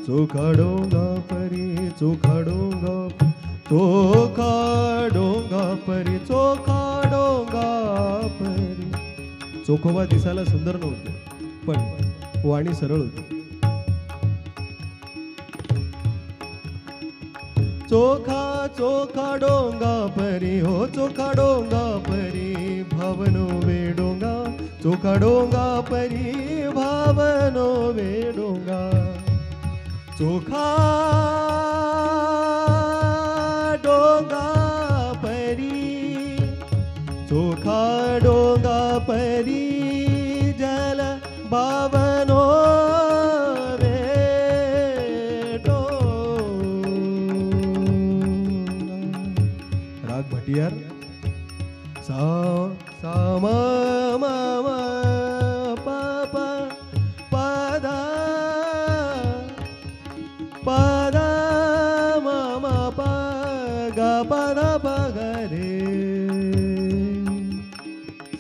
चोखा डोंगा परी चोखा डोंगा चोखा डोंगा परी चोखा डोंगा परी. चोखोबा दिसायला सुंदर नव्हते पण वाणी सरळ होती. चोखा चोखा डोंगा परी हो चोखा डोंगा परी भावनो वे डोंगा चोखा डोंगा परी भावनो वे डोंगा चोखा डोंगा परी चोखा डोंगा परी जल भावनो भटियार सा सा म म म प प प द प द म म प ग प द प ग रे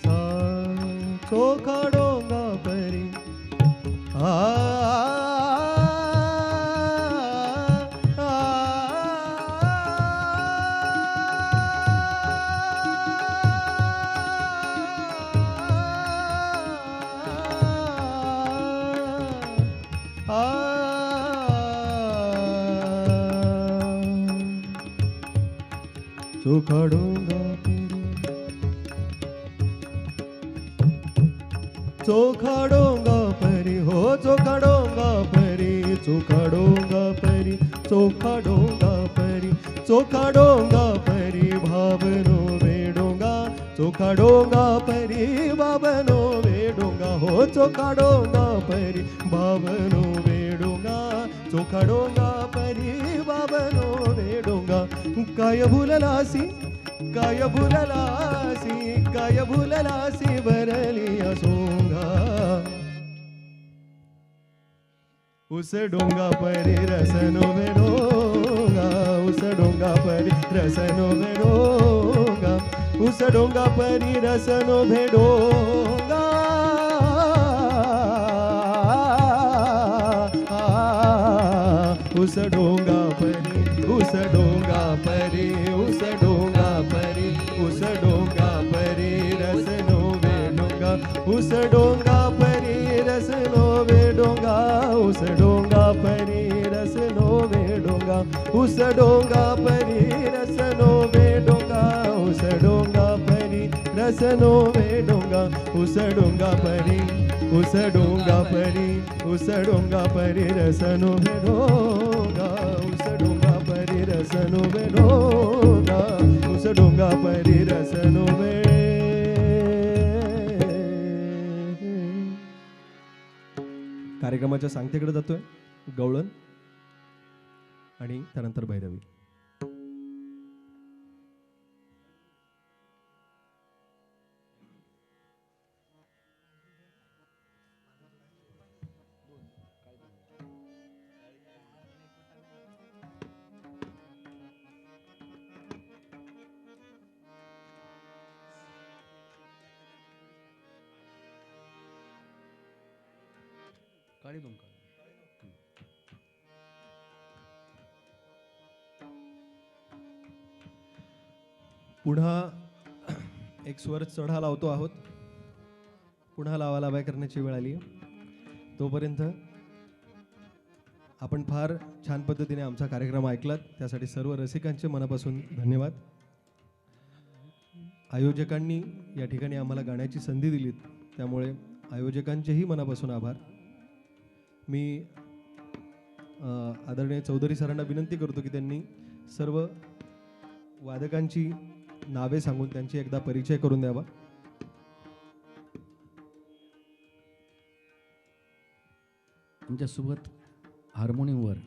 सा चोखा डोंगा परी आ चोखा डोंगा चोखा डोंगा परी हो चोखा डोंगा परी चोखा डोंगा परी चोखा डोंगा परी चोखा डोंगा परी भावनो वे डोंगा चोखा डोंगा परी भावनो वे डोंगा हो चोखा डोंगा परी भावनो वे डोंगा चोखा डोंगा परी भावनो वे डोंगा. काय भुललासी काय भुललासी काय भुललासी बरलिया सोंगा उस डोंगा परी रसनो बेडोंगा उस डोंगा परी रसनो बेडोंगा उस डोंगा परी रसनो भेडोंगा उस डोंगा परी उस डोंगा परी उस डोंगा परी उस डोंगा परी रसनो बेडोंगा उस डोंगा परी रसनो बेडोंगा उस डोंगा परी रसनो बेडोंगा उस डोंगा परी रसनो बेडोंगा उस डोंगा परी रसनो बेडोंगा उस डोंगा परी उस डोंगा परी उस डोंगा परी रसनो बेडोंगा उस डोंगा परी रसनो वे डोंगा उस डोंगा परी रसनो वे. कार्यक्रमाच्या सांगतेकडे जातोय गवळण आणि त्यानंतर भैरवी. काळी बंका. पुन्हा एक स्वर चढा लावतो आहोत. पुन्हा लावालाव्या करण्याची वेळ आली. तोपर्यंत आपण फार छान पद्धतीने आमचा कार्यक्रम ऐकलात त्यासाठी सर्व रसिकांचे मनापासून धन्यवाद. आयोजकांनी या ठिकाणी आम्हाला गाण्याची संधी दिलीत त्यामुळे आयोजकांचेही मनापासून आभार. मी आदरणीय चौधरी सरांना विनंती करतो की त्यांनी सर्व वादकांची नावे सांगून त्यांची एकदा परिचय करून द्यावा. आमच्यासोबत हार्मोनियमवर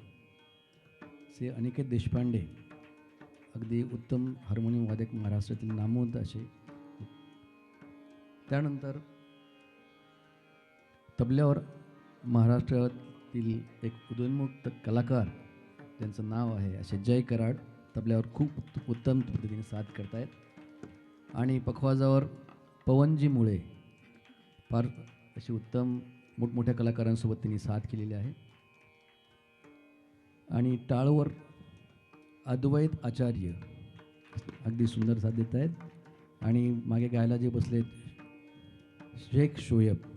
श्री अनिकेत देशपांडे, अगदी उत्तम हार्मोनियम वादक महाराष्ट्रातील नामवंत असे. त्यानंतर तबल्यावर महाराष्ट्रातील एक उदयोन्मुख कलाकार ज्यांचं नाव आहे असे जय कराड तबल्यावर खूप उत्तम पद्धतीने साथ करतायत. आणि पखवाजावर पवनजी मुळे फार अशी उत्तम मोठमोठ्या कलाकारांसोबत त्यांनी साथ केलेली आहे. आणि टाळवर अद्वैत आचार्य अगदी सुंदर साथ देत आहेत. आणि मागे गायला जे बसलेत शेख शोएब,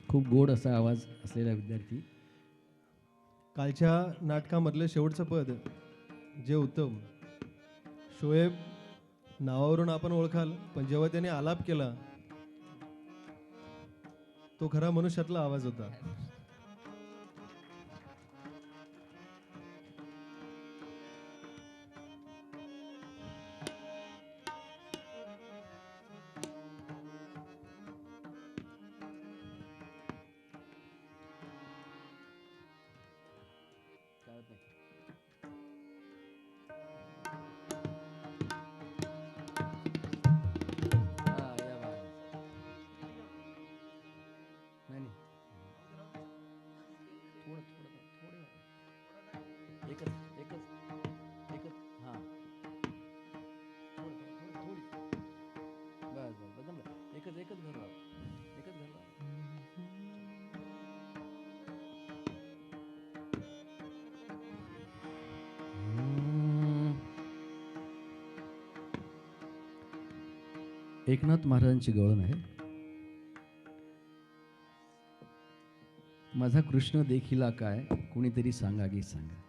खूप गोड असा आवाज असलेला विद्यार्थी. कालच्या नाटकामधलं शेवटचं पद जे उत्तम, शोएब नावावरून आपण ओळखाल पण जेव्हा त्याने आलाप केला तो खरा मनुष्यातला आवाज होता. एकच घर लाव, एकच घर लाव. एकनाथ महाराजांची गवळण आहे. माझा कृष्ण देखिला काय कोणीतरी सांगा गे सांगा.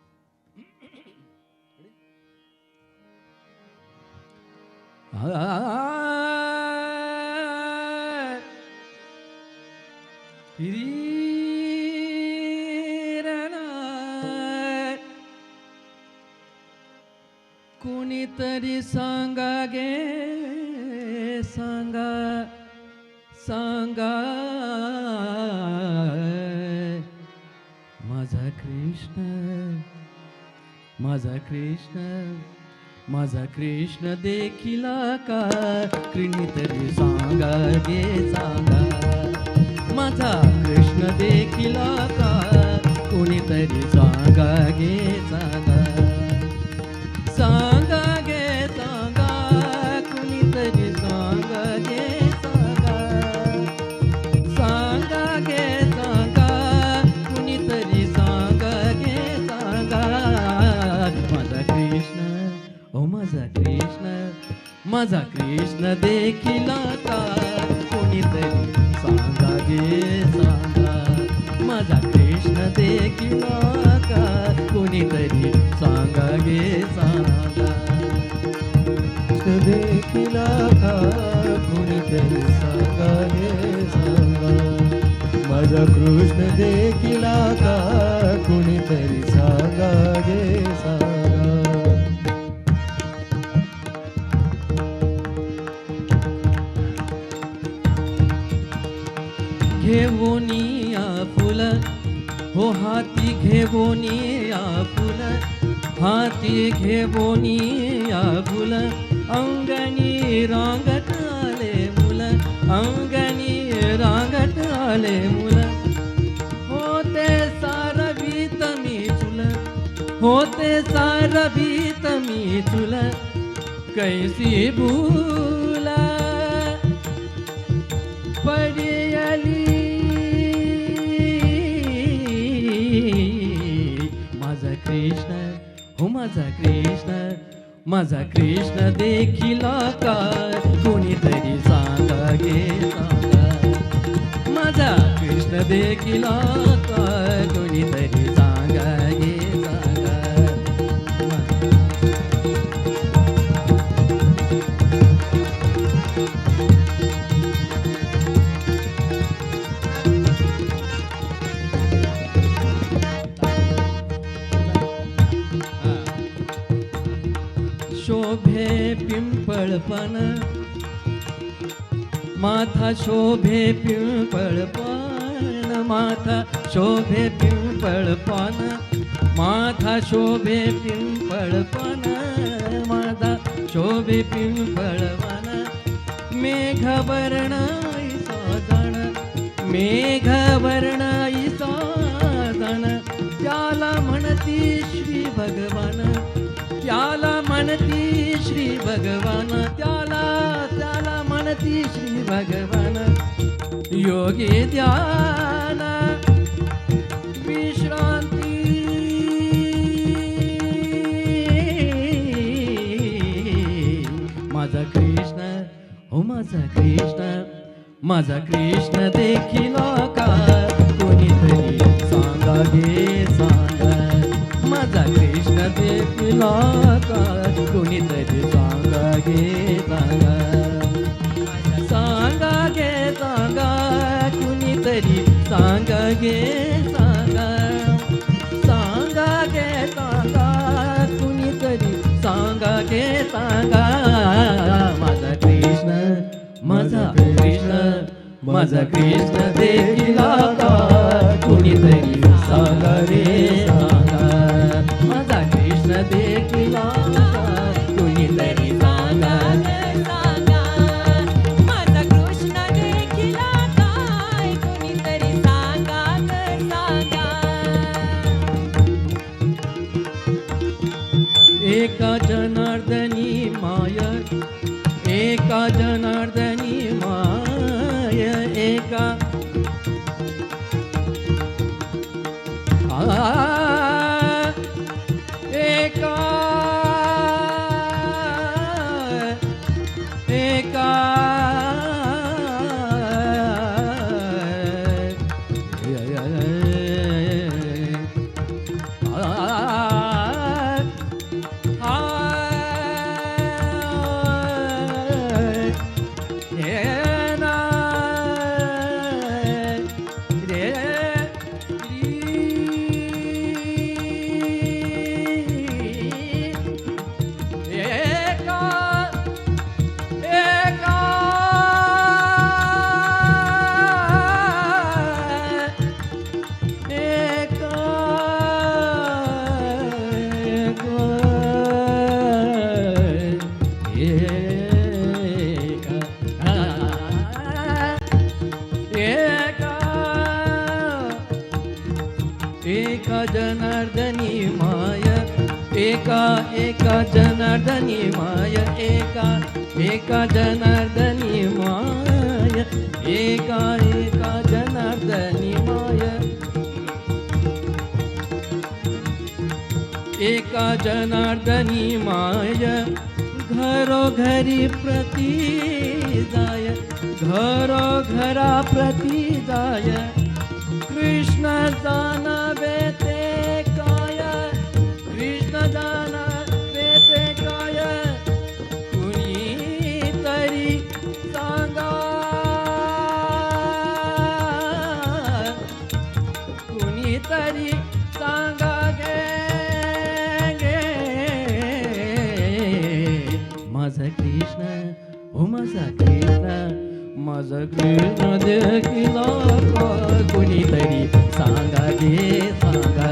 कोणीतरी सांगा गे सांगा सांगा माझा कृष्ण माझा कृष्ण माझा कृष्ण देखिला का कोणीतरी सांगा गे सांगा. माझा कृष्ण देखिला का कोणीतरी सांगा गे सांगा. सांगा गे सांगा कोणीतरी सांगा गे सांगा. सांगा गे सांगा कोणीतरी सांगा गे सांगा. माझा कृष्ण ओ माझा कृष्ण माझा कृष्ण देखिला का कोणीतरी सांगा गे सांगा. माझा कृष्ण देखिला का कोणीतरी सांगा गे सांगा. कृष्ण देखिला का कोणीतरी सांगा गे सांगा. माझा कृष्ण देखिला का कोणीतरी सांगा गे हाती घेबोनी आबुल अंगणी रांगत आले मुल अंगणी रांगत आले मुल होते सारवीत मी चुल होते सारवीत मी चुल कैसी भूल पडियली माझा कृष्ण हो माझा कृष्ण देखील का कोणीतरी सांगा गे सांगा माझा कृष्ण देखील का कोणीतरी सांगा गे सांगा शोभे पिंपळपण माथा शोभे पिंपळपण माथा शोभे पिंपळपण माथा शोभे पिंपळपण माथा शोभे पिंपळपण मेघवर्ण साजण मेघवर्ण साजण त्याला म्हणती श्री भगवान त्याला म्हणती श्री भगवान त्याला म्हणती श्री भगवान योगी ध्यान विश्रांती माझा कृष्ण हो माझा कृष्ण देखील का कोणीतरी सांगा गे सांगा माझा कृष्ण देखील का कोणीतरी सांगा गे सांगा सांगा गे सांगा कोणीतरी सांगा गे सांगा सांगा गे सांगा कोणीतरी सांगा गे सांगा माझा कृष्ण माझा कृष्ण देखील का कोणीतरी सांगा रे सांगा माझा कृष्ण देखील का कोणीतरी सांगा सांगा माझा कृष्ण देखील काय कोणीतरी सांगा सांगा एका जनार्दनी माय एका जनार्दनी माय एका एका एका एका जनार्दनी माय एका जनार्दनी माय एका जनार्दनी माय एका जनार्दनी माय एका जनार्दनी माय घरोघरी प्रती जाय घरोघरा प्रती जाय कृष्ण जाणवे ते काय कृष्ण जाणवे ते काय कुणी तरी सांगा कुणी तरी सांगा गे माझा कृष्ण हो माझा कृष्ण देखील कोणीतरी सांगा गे सांगा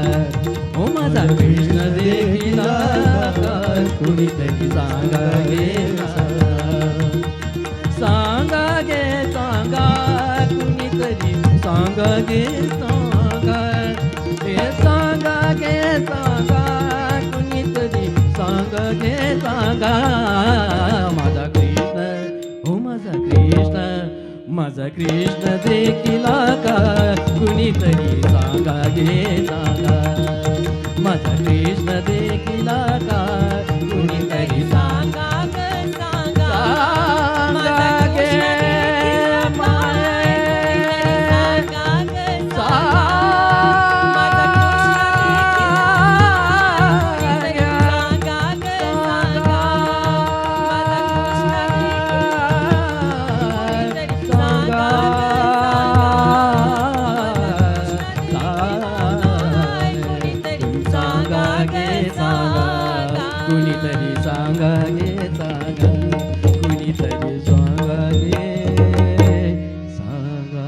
हो माझा कृष्ण देखील कुणीतरी सांगा गे सांगा गे सांगा कुणीतरी सांगा गे सांगा हे सांगा गे सांगा कुणीतरी सांगा गे सांगा माझा कृष्ण हो माझा कृष्ण देखील का कुणीतरी सांगा गे सांगा माझा कृष्ण देखील का कुणीतरी सांगा सांगा गे कुणीतरी सांगा गे सांगा कुणीतरी सांगा गे सांगा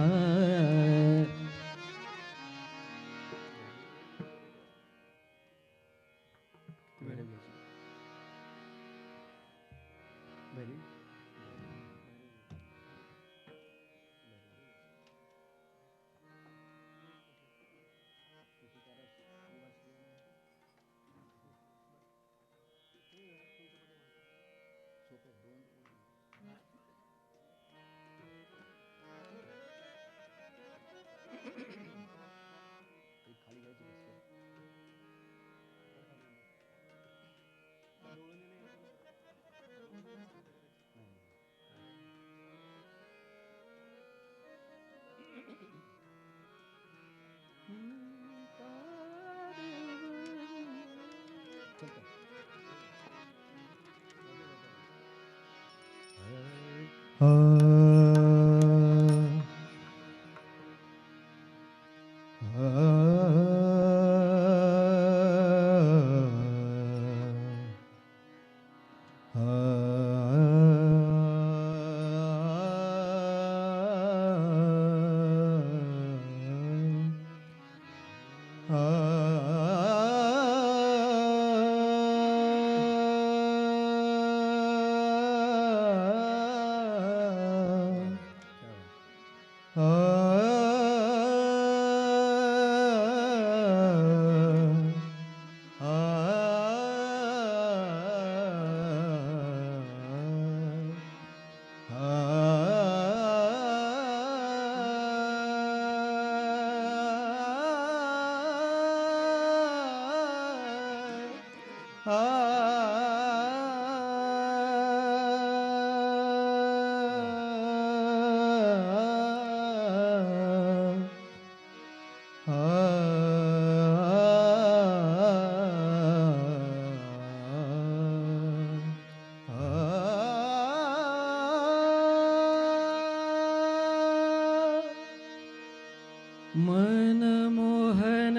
मनमोहन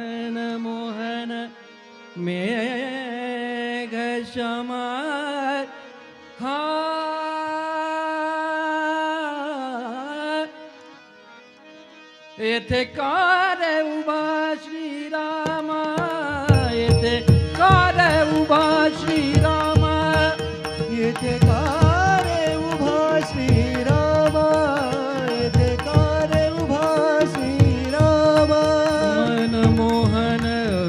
मनमोहन मेघ शमर हा येथे कार उभा श्रीराम येथे कार उभा श्रीराम येथे कार उभा श्रीराम येथे कार उभा श्रीराम मनमोहन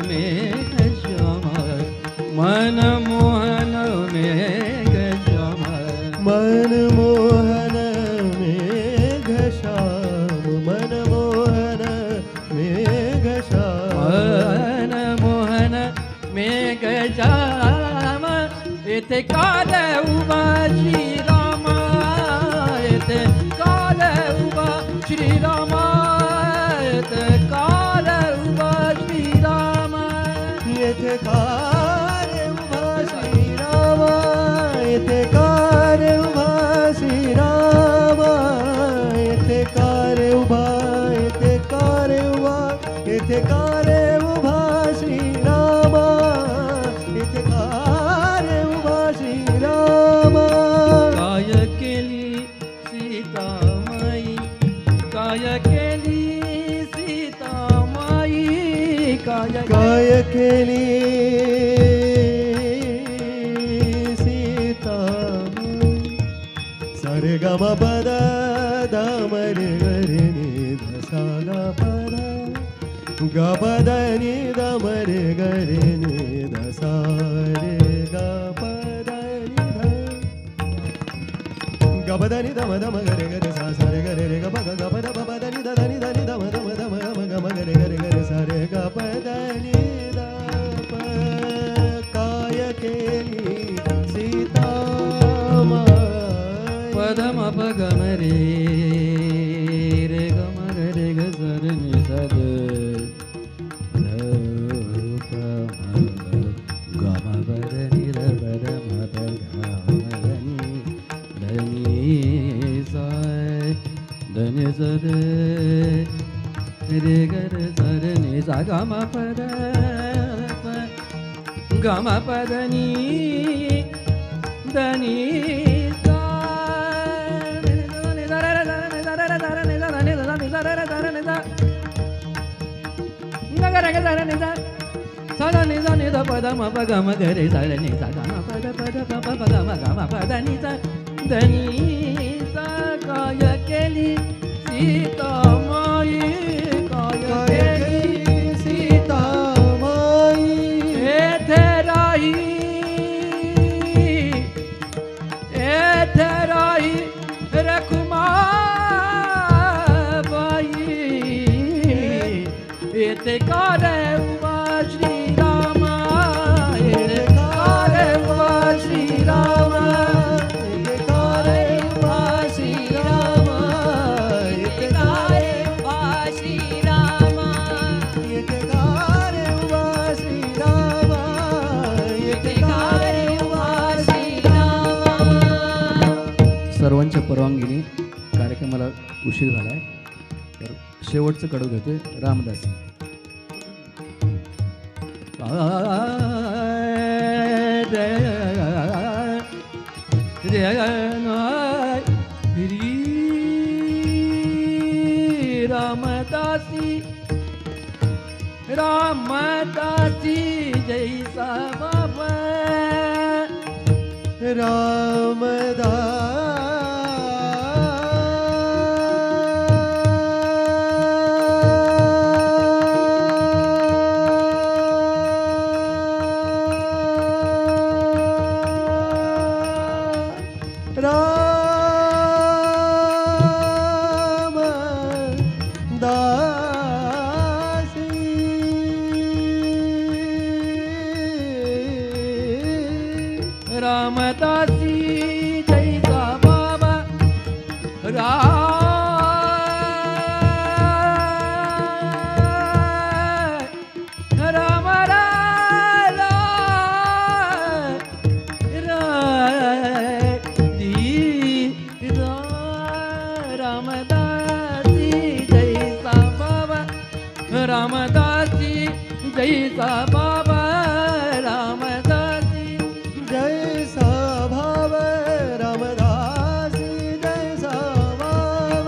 मेघ श्यामर मनमोहन मेघ श्यामर मनमोहन मेघ श्याम मनमोहन मेघ श्याम मनमोहन मेघ श्याम येथे कार उभा श्रीराम येथे कार उभा श्रीराम येथे कार उभा श्रीराम येथे कार उभा श्रीराम येथे कार उभा श्रीराम येथे कार उभा येथे कार उभा येथे कार उभा श्रीराम येथे कार उभा श्रीराम केली सीता सरे गम पद दम रे गरे नि सा ग पद ग पद नि दम रे गरे नि सा रे ग पद नि ग पद नि दम दम गरे गरे सा सा रे गरे रे ग प ग पद प पद नि द नि द नि दम दम दम दम ग म गरे गरे गरे सा रे ग पद नि द प काय केली सीता पदम पगम रे रे गम रे ग सर नि सद गम पद नि र पद म प ग म नी सा धनि सद रे ग रे सर नि सा ग म पद ग म पद नि धनि काय केली सीता माई काय केली सीता माई येथे राही रखुमाबाई येथे कारे उभा श्रीरामा येथे कारे उभा श्रीरामा येथे कारे उभा श्रीरामा येथे कारे उभा श्रीरामा येथे कारे उभा श्रीरामा येथे कारे उभा श्रीरामा. सर्वांच्या परवानगीने कार्यक्रमाला उशीर झालाय तर शेवटचं कडव घेतोय रामदासी. रामदासी रामदासी जैसा बाबा रामदासी जैसा बाबा राम रामदासी जैसा बाबा रामदासी जैसा बाबा रामदासी जैसा भाव रामदासी जैसा भाव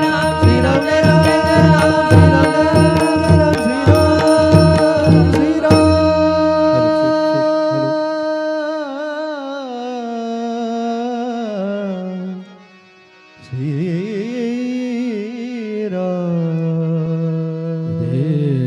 राम श्री राम जय राम जय राम श्री राम जय राम श्री राम श्री राम श्री राम